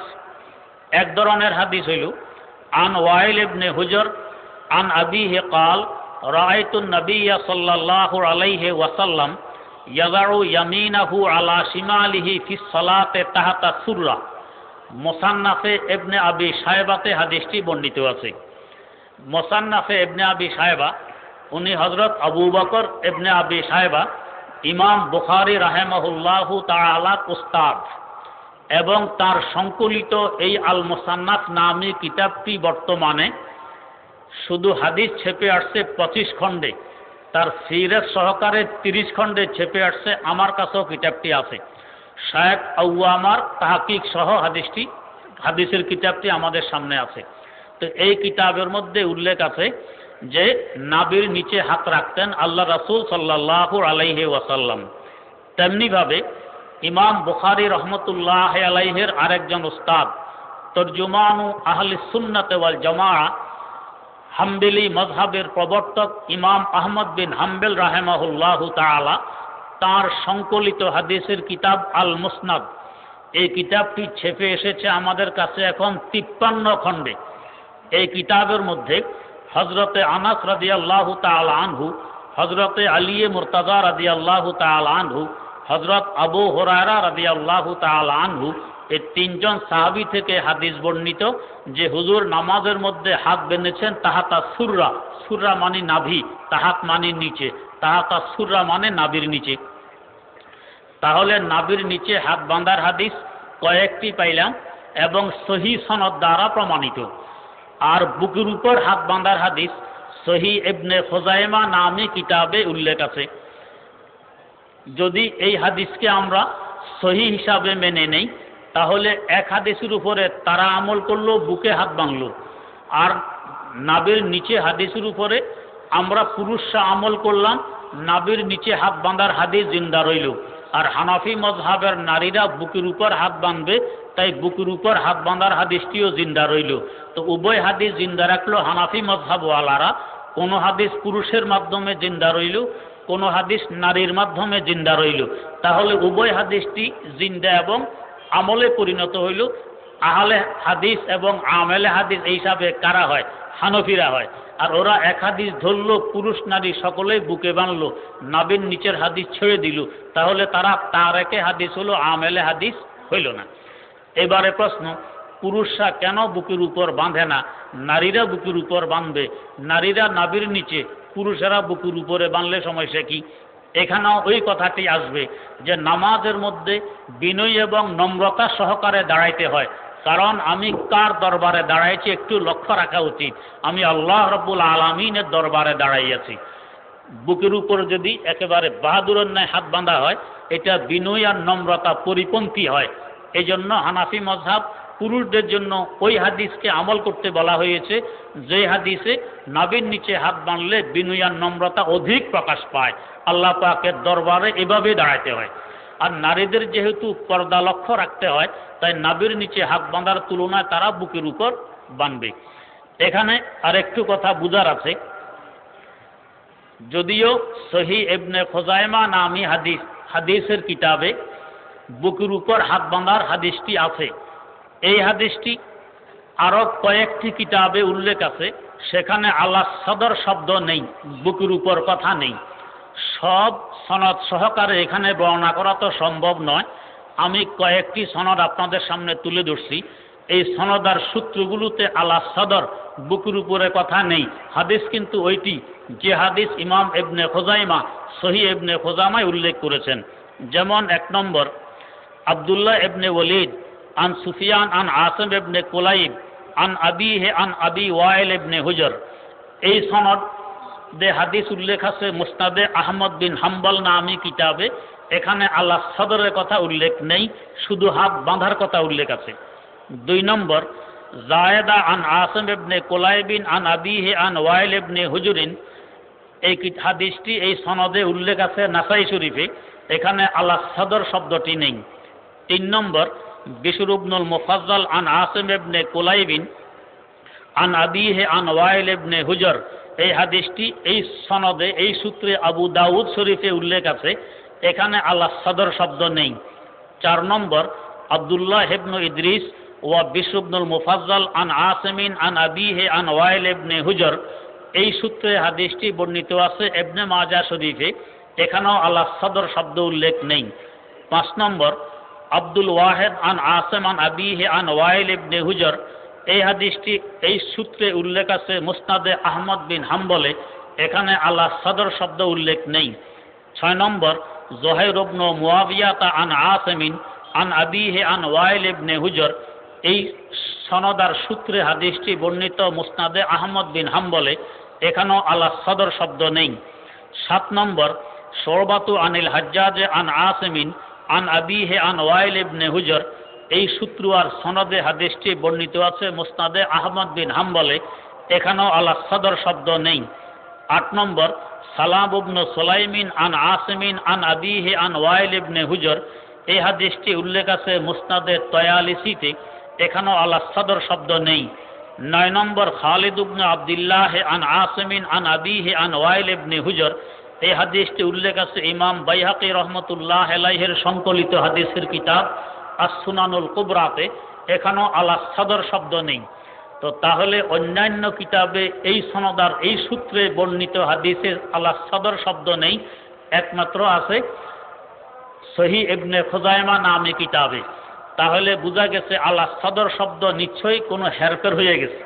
Speaker 1: 1 ধরনের হাদিস হইল আন ওয়াইল ইবনে হুজর আন আবিহি قال রাআইতু নবিয়্য সাল্লাল্লাহু আলাইহি ওয়াসাল্লাম ইয়াযাউ ইয়ামিনাহু আলা শিমালিহি ফিস সালাতে তাহতা সুররা। মুসান্নাফে ইবনে আবি শায়বাতে হাদিসটি বর্ণিত আছে। মুসান্নাফে ইবনে আবি শায়বা, উনি হযরত আবু বকর ইবনে আবি শায়বা ইমাম বুখারী রাহিমাহুল্লাহু তাআলা উস্তাদ, এবং তার সংকলিত এই আল মুসান্নাফ নামী কিতাবটি বর্তমানে শুধু হাদিস ছেপে আসছে 25 খণ্ডে, তার সিরাত সহকারে 30 খণ্ডে ছেপে আসছে। আমার কাছেও কিতাবটি আছে। শায়েখ আউয়ামার তাহকিক সহ হাদিসের কিতাবটি আমাদের সামনে আছে। তো এই কিতাবের মধ্যে উল্লেখ আছে যে নাভির নিচে হাত রাখতেন আল্লাহ রাসূল সাল্লাল্লাহু আলাইহি ওয়াসাল্লাম। তেমনিভাবে ইমাম বুখারী রহমতুল্লাহ আলাইহির আরেকজন উস্তাদ তরজুমানু আহলি সুন্নাত ওয়াল জামাআহ হাম্বলি মযহাবের প্রবর্তক ইমাম আহমদ বিন হাম্বল রাহিমাহুল্লাহু তাআলা, তার সংকলিত হাদিসের কিতাব আল মুসনাদ, এই কিতাবটি ছেপে এসেছে আমাদের কাছে এখন 53 খণ্ডে। এই কিতাবের মধ্যে হযরতে আনাস রাদিয়াল্লাহু তাআলা আনহু, হযরতে আলী মুরতাজা রাদিয়াল্লাহু তাআলা আনহু, হযরত আবু হুরায়রা রাদিয়াল্লাহু তাআলা আনহু, এই 3 জন সাহাবী থেকে হাদিস বর্ণিত যে হুজুর নামাজের মধ্যে হাত বেঁধেছেন তাহাতা সুররা, সুররা মানে নাভি, তাহাত মানে নিচে, তাহাতা সুররা মানে নাভির নিচে। তাহলে নাভির নিচে হাত বাঁধার হাদিস কয়েকটি পাইলাম। এবং সহি সনদ দ্বারা প্রমাণিত। আর বুকের উপর হাত বাঁধার হাদিস সহি ইবনে খুজাইমা নামে কিতাবে উল্লেখ আছে। যদি এই হাদিসকে আমরা সহি হিসাবে মেনে নেই, তাহলে এক হাদিসের উপরে তারা আমল করলো, বুকে হাত বাঁধল, আর নাভির নিচে হাদিসের উপরে আমরা পুরুষরা আমল করলাম, নাভির নিচে হাত বাঁধার হাদিস জিন্দা রইল। আর হানাফি মজহাবের নারীরা বুকের উপর হাত বাঁধবে, তাই বুকের উপর হাত বাঁধার হাদিসটিও জিন্দা রইল। তো উভয় হাদিস জিন্দা রাখলো হানাফি মজহাবওয়ালারা। কোনো হাদিস পুরুষের মাধ্যমে জিন্দা রইল, কোনো হাদিস নারীর মাধ্যমে জিন্দা রইল। তাহলে উভয় হাদিসটি জিন্দা এবং আমলে পরিণত হইল। আহলে হাদিস এবং আমেলে হাদিস এই হিসাবে কারা হয়? হানফিরা হয়। আর ওরা এক হাদিস ধরলো, পুরুষ নারী সকলেই বুকে বাঁধলো, নাভির নিচের হাদিস ছেড়ে দিল, তাহলে তারা তারেকে হাদিস হলো, আমেলে হাদিস হইল না। এবারে প্রশ্ন, পুরুষরা কেন বুকের উপর বাঁধে না, নারীরা বুকের উপর বাঁধবে? নারীরা নাভির নিচে, পুরুষেরা বুকের উপরে বাঁধলে সমস্যা কি? এখানেও ওই কথাটি আসবে যে নামাজের মধ্যে বিনয় এবং নম্রতা সহকারে দাঁড়াইতে হয়। কারণ আমি কার দরবারে দাঁড়াইছি একটু লক্ষ্য রাখা উচিত। আমি আল্লাহ রাব্বুল আলামিনের দরবারে দাঁড়াইয়াছি। বুকের উপর যদি একেবারে বাহাদুরের ন্যায় হাত বাঁধা হয়, এটা বিনয় আর নম্রতা পরিপন্থী হয়। এই জন্য হানাফি মজহাব পুরুষদের জন্য ওই হাদিসকে আমল করতে বলা হয়েছে যে হাদিসে নাভির নিচে হাত বাঁধলে বিনয় আর নম্রতা অধিক প্রকাশ পায়। আল্লাহ পাকের দরবারে এভাবে দাঁড়াতে হয়। আর নারীদের যেহেতু পর্দা লক্ষ্য রাখতে হয়, তাই নাভির নিচে হাত বাঁধার তুলনায় তারা বুকের উপর বাঁধবে। এখানে আর একটু কথা বুঝার আছে। যদিও সহি ইবনে খুজাইমা নামী হাদিসের কিতাবে বুকের উপর হাত বাঁধার হাদিসটি আছে, এই হাদিসটি আরো কয়েকটি কিতাবে উল্লেখ আছে, সেখানে আল্লাহ সদর শব্দ নেই, বুকের উপর কথা নেই। সব সনদ সহকারে এখানে বর্ণনা করা তো সম্ভব নয়। আমি কয়েকটি সনদ আপনাদের সামনে তুলে ধরছি। এই সনদ আর সূত্রগুলোতে আল্লাহ সদর বুকের উপরে কথা নেই। হাদিস কিন্তু ওইটি যে হাদিস ইমাম ইবনে খুজাইমা সহি ইবনে খুজাইমায় উল্লেখ করেছেন। যেমন 1 নম্বর, আব্দুল্লাহ ইবনে ওয়ালিদ আন সুফিয়ান আন আসিম ইবনে কুলাইব আন আবিহি আন আবি ওয়াইল ইবনে হুজর। এই সনদ দে হাদিস উল্লেখ আছে মুসনাদে আহমদ বিন হাম্বল নামী কিতাবে। এখানে আল্লাহ সদরের কথা উল্লেখ নেই, শুধু হাত বাঁধার কথা উল্লেখ আছে। 2 নম্বর, জায়েদা আন আসিম ইবনে কুলাইবিন আন আবিহি আন ওয়াইল ইবনে হুজুরিন। এই হাদিসটি এই সনদে উল্লেখ আছে নাসাই শরীফে, এখানে আল্লাহ সদর শব্দটি নেই। 3 নম্বর, বিশর ইবনুল মুফাজ্জল আন আসিম ইবনে কুলাইবিন আন আবিহি আন ওয়াইল ইবনে হুজর। এই হাদিসটি এই সনদে এই সূত্রে আবু দাউদ শরীফে উল্লেখ আছে, এখানে আল্লাহ সদর শব্দ নেই। 4 নম্বর, আব্দুল্লাহ ইবনে ইদ্রিস ওয়া বিশর ইবনুল মুফাজ্জল আন আসিমিন আন আবিহি আন ওয়াইল ইবনে হুজর। এই সূত্রে হাদিসটি বর্ণিত আছে ইবনে মাজাহ শরীফে, এখানেও আল্লাহ সদর শব্দ উল্লেখ নেই। 5 নম্বর, আব্দুল ওয়াহেদ আন আসিম আন আবিহি আন ওয়াইল ইবনে হুজর। এই হাদিসটি এই সূত্রে উল্লেখ আছে মুসনাদে আহমদ বিন হাম্বলে, এখানে আল্লাহ সদর শব্দ উল্লেখ নেই। 6 নম্বর, জুহাইর ইবনে মুয়াবিয়াতা আন আসিমিন আন আবিহি আন ওয়াইল ইবনে হুজর। এই সনদার সূত্রে হাদিসটি বর্ণিত মুসনাদে আহমদ বিন হাম্বলে, এখানেও আল্লাহ সদর শব্দ নেই। 7 নম্বর, শুরবাতু আনিল হাজ্জাজ আন আসিমিন আন আবিহি আন ওয়াইল ইবনে হুজর। এই সূত্র আর সনদে হাদিসটি বর্ণিত আছে মুসনাদে আহমদ বিন হাম্বলে, এখানেও আল্লাহ সদর শব্দ নেই। 8 নম্বর, সালাম ইবনে সুলাইমিন আন আসিমিন আন আবিহি আন ওয়াইল ইবনে হুজর। এই হাদিসটি উল্লেখ আছে মুসনাদে তয়ালিসিতে, এখানেও আল্লাহ সদর শব্দ নেই। 9 নম্বর, খালিদ ইবনে আব্দুল্লাহ আন আসিমিন আন আবিহি আন ওয়াইল ইবনে হুজর। এই হাদিসটি উল্লেখ আছে ইমাম বাইহাকি রহমতুল্লাহ আলাইহির সংকলিত হাদিসের কিতাব আস-সুনানুল কুবরাতে, এখানেও আল্লাহ সদর শব্দ নেই। তো তাহলে অন্যান্য কিতাবে এই সনদার এই সূত্রে বর্ণিত হাদিসের আল্লাহ সদর শব্দ নেই, একমাত্র আছে সহি ইবনে খুজাইমা নামে কিতাবে। তাহলে বোঝা গেছে আল্লাহ সদর শব্দ নিশ্চয়ই কোনো হেরফের হয়ে গেছে।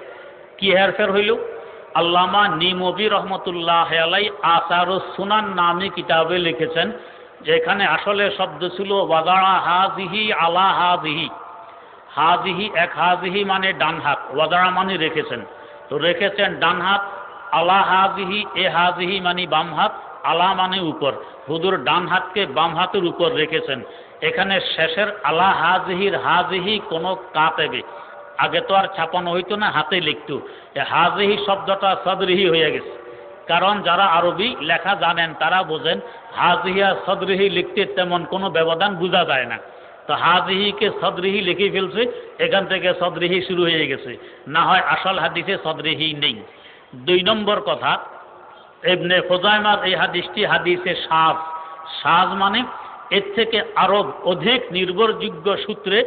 Speaker 1: কি হেরফের হইল? আল্লামা নিমবি রহমতুল্লাহ আলাই আসারুস সুনান নামে কিতাবে লিখেছেন, যেখানে আসলে শব্দ ছিল ওয়াজারা হাজিহি আলা হাজিহি। হাজিহি এক হাজিহি মানে ডান হাত, ওয়াদারা মানে রেখেছেন, তো রেখেছেন ডান হাত। আলা হাজিহি এ হাজিহি মানে বাম হাত, আলা মানে উপর, হুজুর ডান হাতকে বাম হাতের উপর রেখেছেন। এখানে শেষের আলা হাজিহির হাজিহি কোনো কাতেবে, আগে তো আর ছাপানো হইতো না, হাতে লিখত, হাজিহি শব্দটা সদরিহি হয়ে গেছে। কারণ যারা আরবি লেখা জানেন তারা বোঝেন হাজিহিয়া সদরিহি লিখতে তেমন কোনো ব্যবধান বোঝা যায় না, তো হাজিহিকে সদরিহি লিখে ফেলছে, এখান থেকে সদরিহি শুরু হয়ে গেছে, না হয় আসল হাদিসে সদরিহি নেই। 2 নম্বর কথা, ইবনে খুজাইমার এই হাদিসটি হাদিসে শায। শায মানে এর থেকে আরো অধিক নির্ভরযোগ্য সূত্রে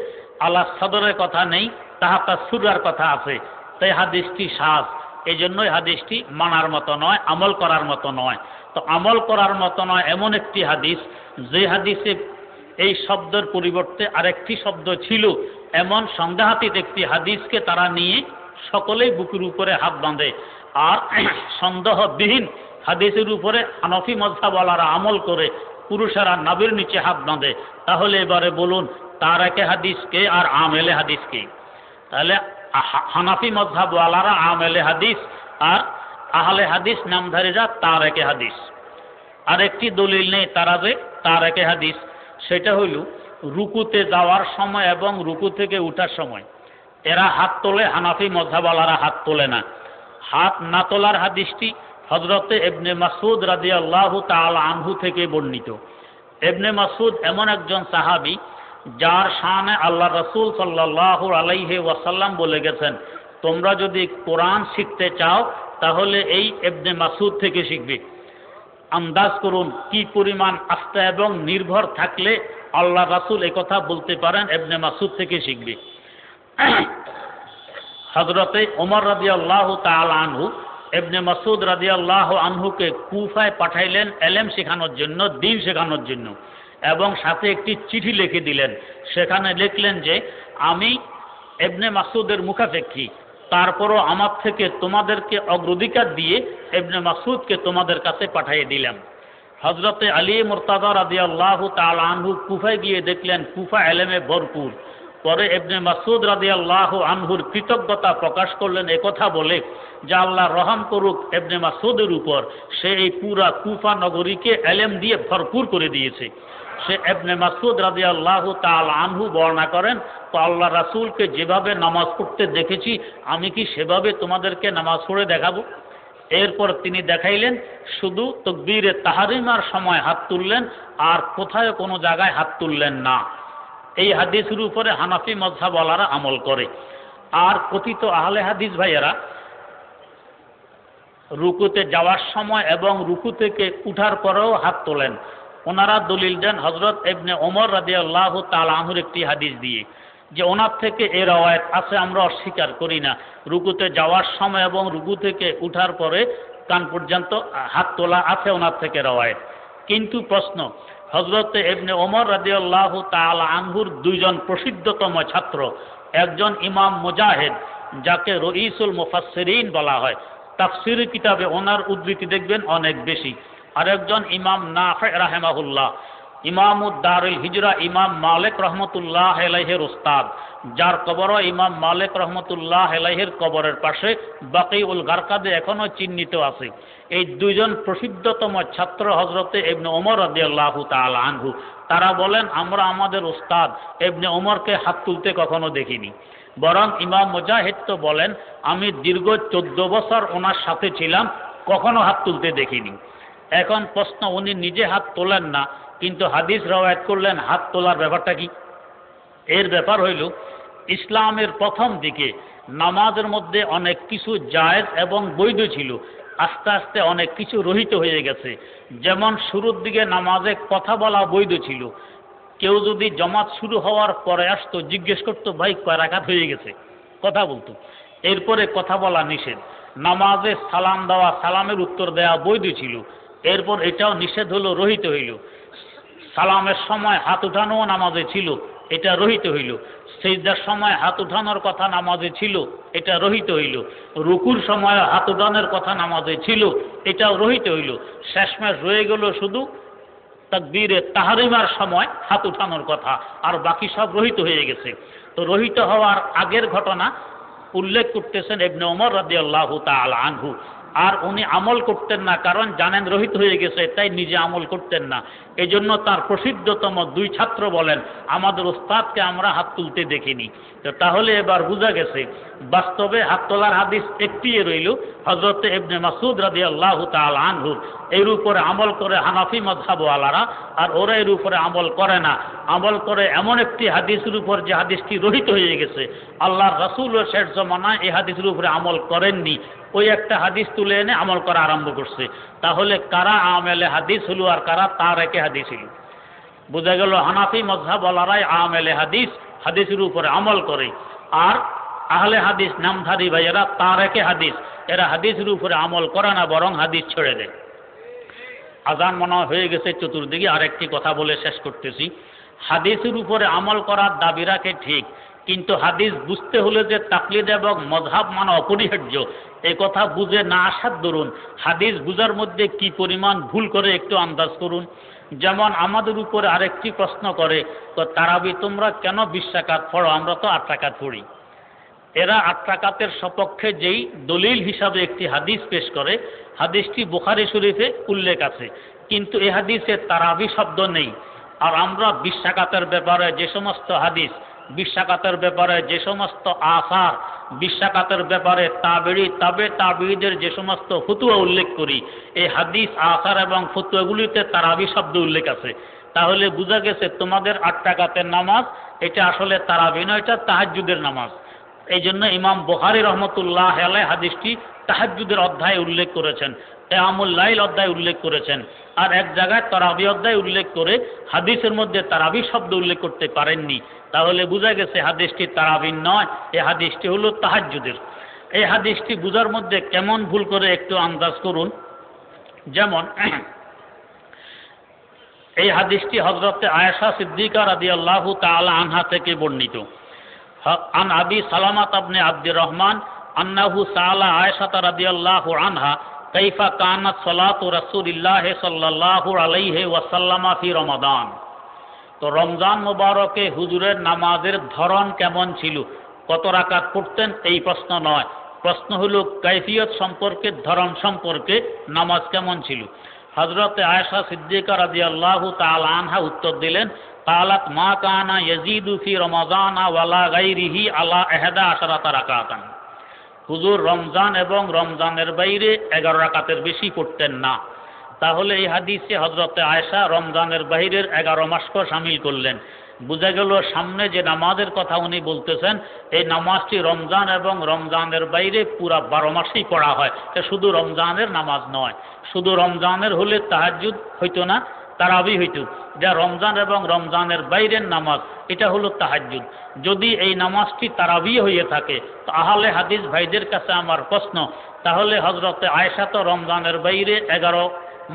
Speaker 1: আলা সদরের কথা নেই, তাহাতা সুরার কথা আছে, তাই হাদিসটি শায। এই জন্যই হাদিসটি মানার মতো নয়, আমল করার মতো নয়। তো আমল করার মতো নয় এমন একটি হাদিস, যে হাদিসে এই শব্দের পরিবর্তে আরেকটি শব্দ ছিল, এমন সন্দেহাতীত একটি হাদিসকে তারা নিয়ে সকলেই বুকের উপরে হাত বাঁধে। আর সন্দেহবিহীন হাদিসের উপরে হানফি মাযহাবওয়ালারা আমল করে, পুরুষেরা নাভির নিচে হাত বাঁধে। তাহলে এবারে বলুন, তারেকে হাদিস কে আর আমেলে হাদিস কে? তাহলে হানাফি মাযহাবওয়ালারা আমেলে হাদিস, আর আহলে হাদিস নামধারীরা তারেকে হাদিস। আরেকটি দলিল নেই তারা যে তারেকে হাদিস, সেটা হইল রুকুতে যাওয়ার সময় এবং রুকু থেকে উঠার সময় এরা হাত তোলে, হানাফি মাযহাবওয়ালারা হাত তোলে না। হাত না তোলার হাদিসটি হযরতে ইবনে মাসউদ রাদিয়াল্লাহু তাআলা আনহু থেকে বর্ণিত। ইবনে মাসউদ এমন একজন সাহাবী যার শানে আল্লাহ রাসূল সাল্লাল্লাহু আলাইহি ওয়াসাল্লাম বলে গেছেন, তোমরা যদি কোরআন শিখতে চাও তাহলে এই ইবনে মাসউদ থেকে শিখবে। আন্দাজ করুন কি পরিমাণ আস্থা এবং নির্ভর থাকলে আল্লাহ রাসূল এই কথা বলতে পারেন ইবনে মাসউদ থেকে শিখবে। হযরতে ওমর রাদিয়াল্লাহু তাআলা আনহু ইবনে মাসউদ রাদিয়াল্লাহু আনহুকে কুফায় পাঠাইলেন ইলম শেখানোর জন্য, দ্বীন শেখানোর জন্য, এবং সাথে একটি চিঠি লিখে দিলেন। সেখানে লিখলেন যে আমি ইবনে মাসউদের মুখাপেক্ষী, তারপরও আমার থেকে তোমাদেরকে অগ্রাধিকার দিয়ে ইবনে মাসউদকে তোমাদের কাছে পাঠিয়ে দিলাম। হযরতে আলী মুরতাদা রাদিয়াল্লাহু তাআলা আনহু কুফায় গিয়ে দেখলেন কুফা ইলমে ভরপুর। পরে ইবনে মাসউদ রাদিয়াল্লাহু আনহুর কৃতজ্ঞতা প্রকাশ করলেন একথা বলে যে আল্লাহ রহম করুক ইবনে মাসউদের উপর, সে এই পুরা কুফা নগরীকে ইলম দিয়ে ভরপুর করে দিয়েছে। সে ইবনে মাসউদ রাদিয়াল্লাহু তাআলা আনহু বর্ণনা করেন, তো আল্লাহ রাসূলকে যেভাবে নামাজ পড়তে দেখেছি আমি কি সেভাবে তোমাদেরকে নামাজ পড়ে দেখাবো? এরপর তিনি দেখাইলেন, শুধু তাকবীরে তাহরিমার সময় হাত তুললেন, আর কোথায় কোনো জায়গায় হাত তুললেন না। এই হাদিসের উপরে হানাফি মাযহাবওয়ালারা আমল করে। আর কথিত আহলে হাদিস ভাইয়েরা রুকুতে যাওয়ার সময় এবং রুকু থেকে উঠার পরেও হাত তোলেন। ওনারা দলিল দেন হযরত ইবনে ওমর রাদিয়াল্লাহু তাআলা আনহুর একটি হাদিস দিয়ে, যে ওনার থেকে এই রওয়ায়াত আছে, আমরা অস্বীকার করি না, রুকুতে যাওয়ার সময় এবং রুকু থেকে উঠার পরে কান পর্যন্ত হাত তোলা আছে ওনার থেকে রওয়ায়াত। কিন্তু প্রশ্ন, হযরত ইবনে ওমর রাদিয়াল্লাহু তাআলা আনহুর 2 জন প্রসিদ্ধতম ছাত্র, একজন ইমাম মুজাহিদ যাকে রঈসুল মুফাসসিরিন বলা হয়, তাফসীর কিতাবে ওনার উদ্ধৃতি দেখবেন অনেক বেশি, আরেকজন ইমাম নাফি রাহিমাহুল্লাহ, ইমামুদ দারুল হিজরা ইমাম মালিক রহমতুল্লাহ আলাইহির উস্তাদ, যার কবর ইমাম মালিক রহমতুল্লাহ আলাইহির কবরের পাশে বাকিউল গারকাদে এখনো চিহ্নিত আছে। এই 2 জন প্রসিদ্ধতম ছাত্র হযরতে ইবনে ওমর রাদিয়াল্লাহু তাআলা আনহু, তারা বলেন আমরা আমাদের উস্তাদ ইবনে ওমরকে হাত তুলতে কখনো দেখিনি, বরং ইমাম মুজাহিদ তো বলেন আমি দীর্ঘ 14 বছর ওনার সাথে ছিলাম, কখনো হাত তুলতে দেখিনি। এখন প্রশ্ন, উনি নিজে হাত তোলেন না কিন্তু হাদিস রওয়ায়াত করলেন, হাত তোলার ব্যাপারটা কি? এর ব্যাপার হইল, ইসলামের প্রথম দিকে নামাজের মধ্যে অনেক কিছু জায়েজ এবং বৈধ ছিল, আস্তে আস্তে অনেক কিছু রহিত হয়ে গেছে। যেমন শুরুর দিকে নামাজে কথা বলা বৈধ ছিল, কেউ যদি জমাত শুরু হওয়ার পরে আসতো জিজ্ঞেস করতো ভাই কয় রাকাত হয়ে গেছে, কথা বলতো। এরপরে কথা বলা নিষেধ। নামাজে সালাম দেওয়া, সালামের উত্তর দেওয়া বৈধ ছিল, এরপর এটাও নিষেধ হলো, রহিত হইল। সালামের সময় হাত উঠানো নামাজে ছিল, এটা রহিত হইল। সিজদার সময় হাত উঠানোর কথা নামাজে ছিল, এটা রহিত হইল। রুকুর সময় হাত উঠানোর কথা নামাজে ছিল, এটাও রহিত হইল। শেষমেশ রয়ে গেল শুধু তাকবীরে তাহরিমার সময় হাত উঠানোর কথা, আর বাকি সব রহিত হয়ে গেছে। তো রহিত হওয়ার আগের ঘটনা উল্লেখ করতেছেন ইবনে ওমর রাদিয়াল্লাহু তাআলা আনহু। আর উনি আমল করতেন না, কারণ জানেন রহিত হয়ে গেছে, তাই নিজে আমল করতেন না। এই জন্য তার প্রসিদ্ধতম দুই ছাত্র বলেন, আমাদের উস্তাদকে আমরা হাত তুলতে দেখিনি। তো তাহলে এবার বোঝা গেছে বাস্তবে হাত তোলার হাদিস একটি রইল, হযরত ইবনে মাসউদ রাদিয়াল্লাহু তাআলা আনহু। এর উপরে আমল করে হানাফি মাযহাবওয়ালারা, আর ওরা এর উপরে আমল করে না। আমল করে এমন একটি হাদিসের উপর যে হাদিসটি রহিত হয়ে গেছে, আল্লাহর রাসূল ও শেষ জামানায় এই হাদিসের উপরে আমল করেননি, ওই একটা হাদিস তুলে এনে আমল করা আরম্ভ করছে। তাহলে কারা আমেলে হাদিস হলো আর কারা তারেকে হাদিস হলো? বোঝা গেল হানাফি মাযহাবওয়ালারাই আমেলে হাদিস, হাদিসের উপরে আমল করে, আর আহলে হাদিস নামধারী ভাইয়েরা তারেকে হাদিস, এরা হাদিসের উপরে আমল করে না, বরং হাদিস ছেড়ে দেয়। আজান মনে হয়ে গেছে চতুর্দিকে, আরেকটি কথা বলে শেষ করতেছি। হাদিসের উপরে আমল করার দাবি রাখে ঠিক, কিন্তু হাদিস বুঝতে হলে যে তাকলিদ এবং মযহাব মানা অপরিহার্য, এই কথা বুঝে না আসার দরুন হাদিস বুঝার মধ্যে কি পরিমাণ ভুল করে একটু আন্দাজ করুন। যেমন আমাদের উপরে আরেকটি প্রশ্ন করে, তো তারাবি তোমরা কেন 20 রাকাত পড়ো, আমরা তো 8 রাকাত পড়ি। এরা 8 রাকাতের সপক্ষে যেই দলিল হিসাবে একটি হাদিস পেশ করে, হাদিসটি বুখারী শরীফে উল্লেখ আছে, কিন্তু এই হাদিসে তারাবি শব্দ নেই। আর আমরা 20 রাকাতের ব্যাপারে যে সমস্ত হাদিস, 20 রাকাতের ব্যাপারে যে সমস্ত আসার, 20 রাকাতের ব্যাপারে তাবেঈদের যে সমস্ত ফতোয়া উল্লেখ করি, এই হাদিস, আসার এবং ফতোয়াগুলিতে তারাবি শব্দ উল্লেখ আছে। তাহলে বোঝা গেছে তোমাদের 8 রাকাতের নামাজ এটা আসলে তারাবি নয়, এটা তাহাজ্জুদের নামাজ। এই জন্য ইমাম বুখারী রহমতুল্লাহ আলাইহি হাদিসটি তাহাজ্জুদের অধ্যায়ে উল্লেখ করেছেন, কিয়ামুল লাইল অধ্যায়ে উল্লেখ করেছেন, আর এক জায়গায় তারাবি অধ্যায়ে উল্লেখ করে হাদিসের মধ্যে তারাবি শব্দ উল্লেখ করতে পারেননি। তাহলে বোঝা গেছে হাদিসটি তারাবির নয়, এই হাদিসটি হলো তাহাজ্জুদের। এই হাদিসটি বুঝার মধ্যে কেমন ভুল করে একটু আন্দাজ করুন। যেমন এই হাদিসটি হযরত আয়েশা সিদ্দিকা রাদিয়াল্লাহু তাআলা আনহা থেকে বর্ণিত। আন আবি সালামাত ইবনে আব্দুর রহমান আন্নাহু সাআলা আয়েশা রাদিয়াল্লাহু আনহা কাইফা কানাত সালাতু রাসূলিল্লাহ সাল্লাল্লাহু আলাইহি ওয়াসাল্লাম ফি রমাদান। তো রমজান মোবারকে হুজুরের নামাজের ধরন কেমন ছিল, কত রাকাত পড়তেন, এই প্রশ্ন নয়। প্রশ্ন হলো কাইফিয়ত সম্পর্কে, ধরন সম্পর্কে নামাজ কেমন ছিল। হযরত আয়েশা সিদ্দিকা রাদিয়াল্লাহু তাআলা আনহা উত্তর দিলেন, কালাত মা কানা ইয়াজিদু ফি রমাদানা ওয়ালা গায়রিহি আলা 11 রাকাতান। হুজুর রমজান এবং রমজানের বাইরে 11 রাকাতের বেশি পড়তেন না। তাহলে এই হাদিসে হযরত আয়েশা রমজানের বাইরের 11 মাসকে শামিল করলেন। বোঝা গেল সামনে যে নামাজের কথা উনি বলতেছেন, এই নামাজটি রমজান এবং রমজানের বাইরে পুরা 12 মাসেই পড়া হয়। এটা শুধু রমজানের নামাজ নয়, শুধু রমজানের হলে তাহাজ্জুদ হইতো না, তারাবি হইতো। যা রমজান এবং রমজানের বাইরের নামাজ, এটা হলো তাহাজ্জুদ। যদি এই নামাজটি তারাবি হয়ে থাকে, তো আহলে হাদিস ভাইদের কাছে আমার প্রশ্ন, তাহলে হযরত আয়েশা তো রমজানের বাইরে 11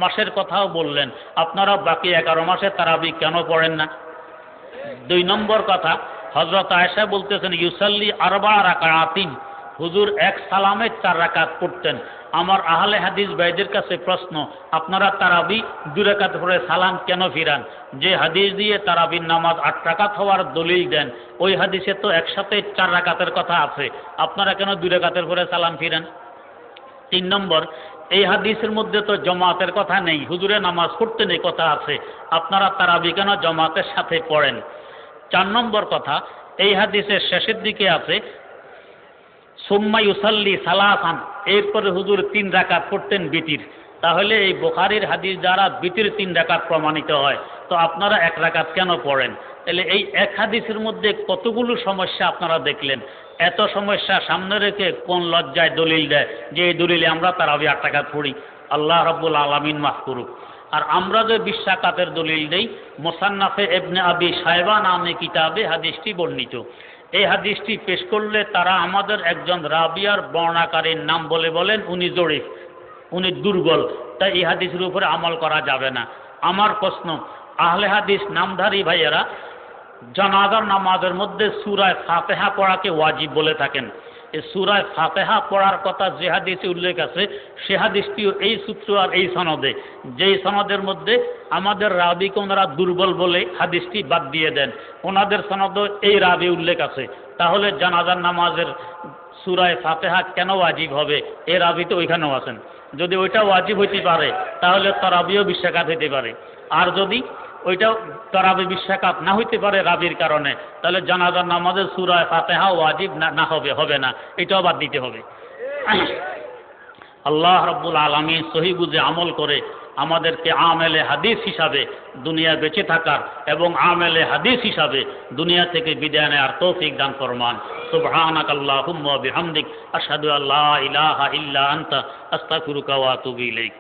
Speaker 1: মাসের কথাও বললেন, আপনারা বাকি 11 মাসে তারাবি কেন পড়েন না? 2 নম্বর কথা, হযরত আয়েশা বলতেছেন ইউসাল্লি 4 রাকাতিন, হুজুর এক সালামে 4 রাকাত পড়তেন। আমার আহলে হাদিস ভাইদের কাছে প্রশ্ন, আপনারা তারাবি 2 রাকাত পড়ে সালাম কেন ফিরান? যে হাদিস দিয়ে তারাবির নামাজ 8 রাকাত হওয়ার দলিল দেন, ওই হাদিসে তো একসাথে 4 রাকাতের কথা আছে, আপনারা কেন 2 রাকাতের পরে সালাম ফিরান? 3 নম্বর, এই হাদিসের মধ্যে তো জমাতের কথা নেই, হুজুরে নামাজ পড়তেন এই কথা আছে, আপনারা তারাবি কেন জমাতের সাথে পড়েন? 4 নম্বর কথা, এই হাদিসের শেষের দিকে আছে সুম্মা ইউসাল্লি সালাসান, এরপরে হুজুর 3 রাকাত পড়তেন বিতির। তাহলে এই বুখারীর হাদিস দ্বারা বিতির 3 রাকাত প্রমাণিত হয়, তো আপনারা 1 রাকাত কেন পড়েন? তাহলে এই এক হাদিসের মধ্যে কতগুলো সমস্যা আপনারা দেখলেন। এত সমস্যা সামনে রেখে কোন লজ্জায় দলিল দেয় যে এই দলিলে আমরা তারাবি 8 রাকাত পড়ি? আল্লাহ রাব্বুল আলামিন মাফ করুক। আর আমরা যে 20 রাকাতের দলিল দেই, মুসান্নাফে ইবনে আবি শায়বা নামে কিতাবে হাদিসটি বর্ণিত। এই হাদিসটি পেশ করলে তারা আমাদের একজন রাবিয়ার বর্ণাকারীর নাম বলেন উনি জড়িফ, উনি দুর্বল, তাই এই হাদিসের উপরে আমল করা যাবে না। আমার প্রশ্ন, আহলে হাদিস নামধারী ভাইয়েরা জানাজার নামাজের মধ্যে সূরা ফাতিহা পড়াকে ওয়াজিব বলে থাকেন, এই সূরায়ে ফাতিহা পড়ার কথা যে হাদিসে উল্লেখ আছে সে হাদিসটিও এই সূত্র আর এই সনদে, যেই সনদের মধ্যে আমাদের রাবিকে ওনারা দুর্বল বলে হাদিসটি বাদ দিয়ে দেন, ওনাদের সনদে এই রাবি উল্লেখ আছে। তাহলে জানাজার নামাজের সূরায়ে ফাতিহা কেন ওয়াজিব হবে? এই রাবি তো ওইখানেও আছেন। যদি ওইটা ওয়াজিব হইতে পারে তাহলে তারাবিও বিশ্বাকাত হইতে পারে, আর যদি ওইটাও তারাবি বিশ্বাকাত না হইতে পারে রাবির কারণে, তাহলে জানাজার নামাজের সূরায়ে ফাতিহা ওয়াজিব না হবে না, এটাও বাদ দিতে হবে। আল্লাহ রাব্বুল আলামিন সহি বুঝে আমল করে আমাদেরকে আমেলে হাদিস হিসাবে দুনিয়া বেঁচে থাকার এবং আমেলে হাদিস হিসাবে দুনিয়া থেকে বিদায় নেওয়ার তৌফিক দান ফরমান। সুবহানাকাল্লাহুম্মা ওয়া বিহামদিক আশহাদু আল্লা ইলাহা ইল্লা আনতা আস্তাগফিরুকা ওয়া আতুবু ইলাইক।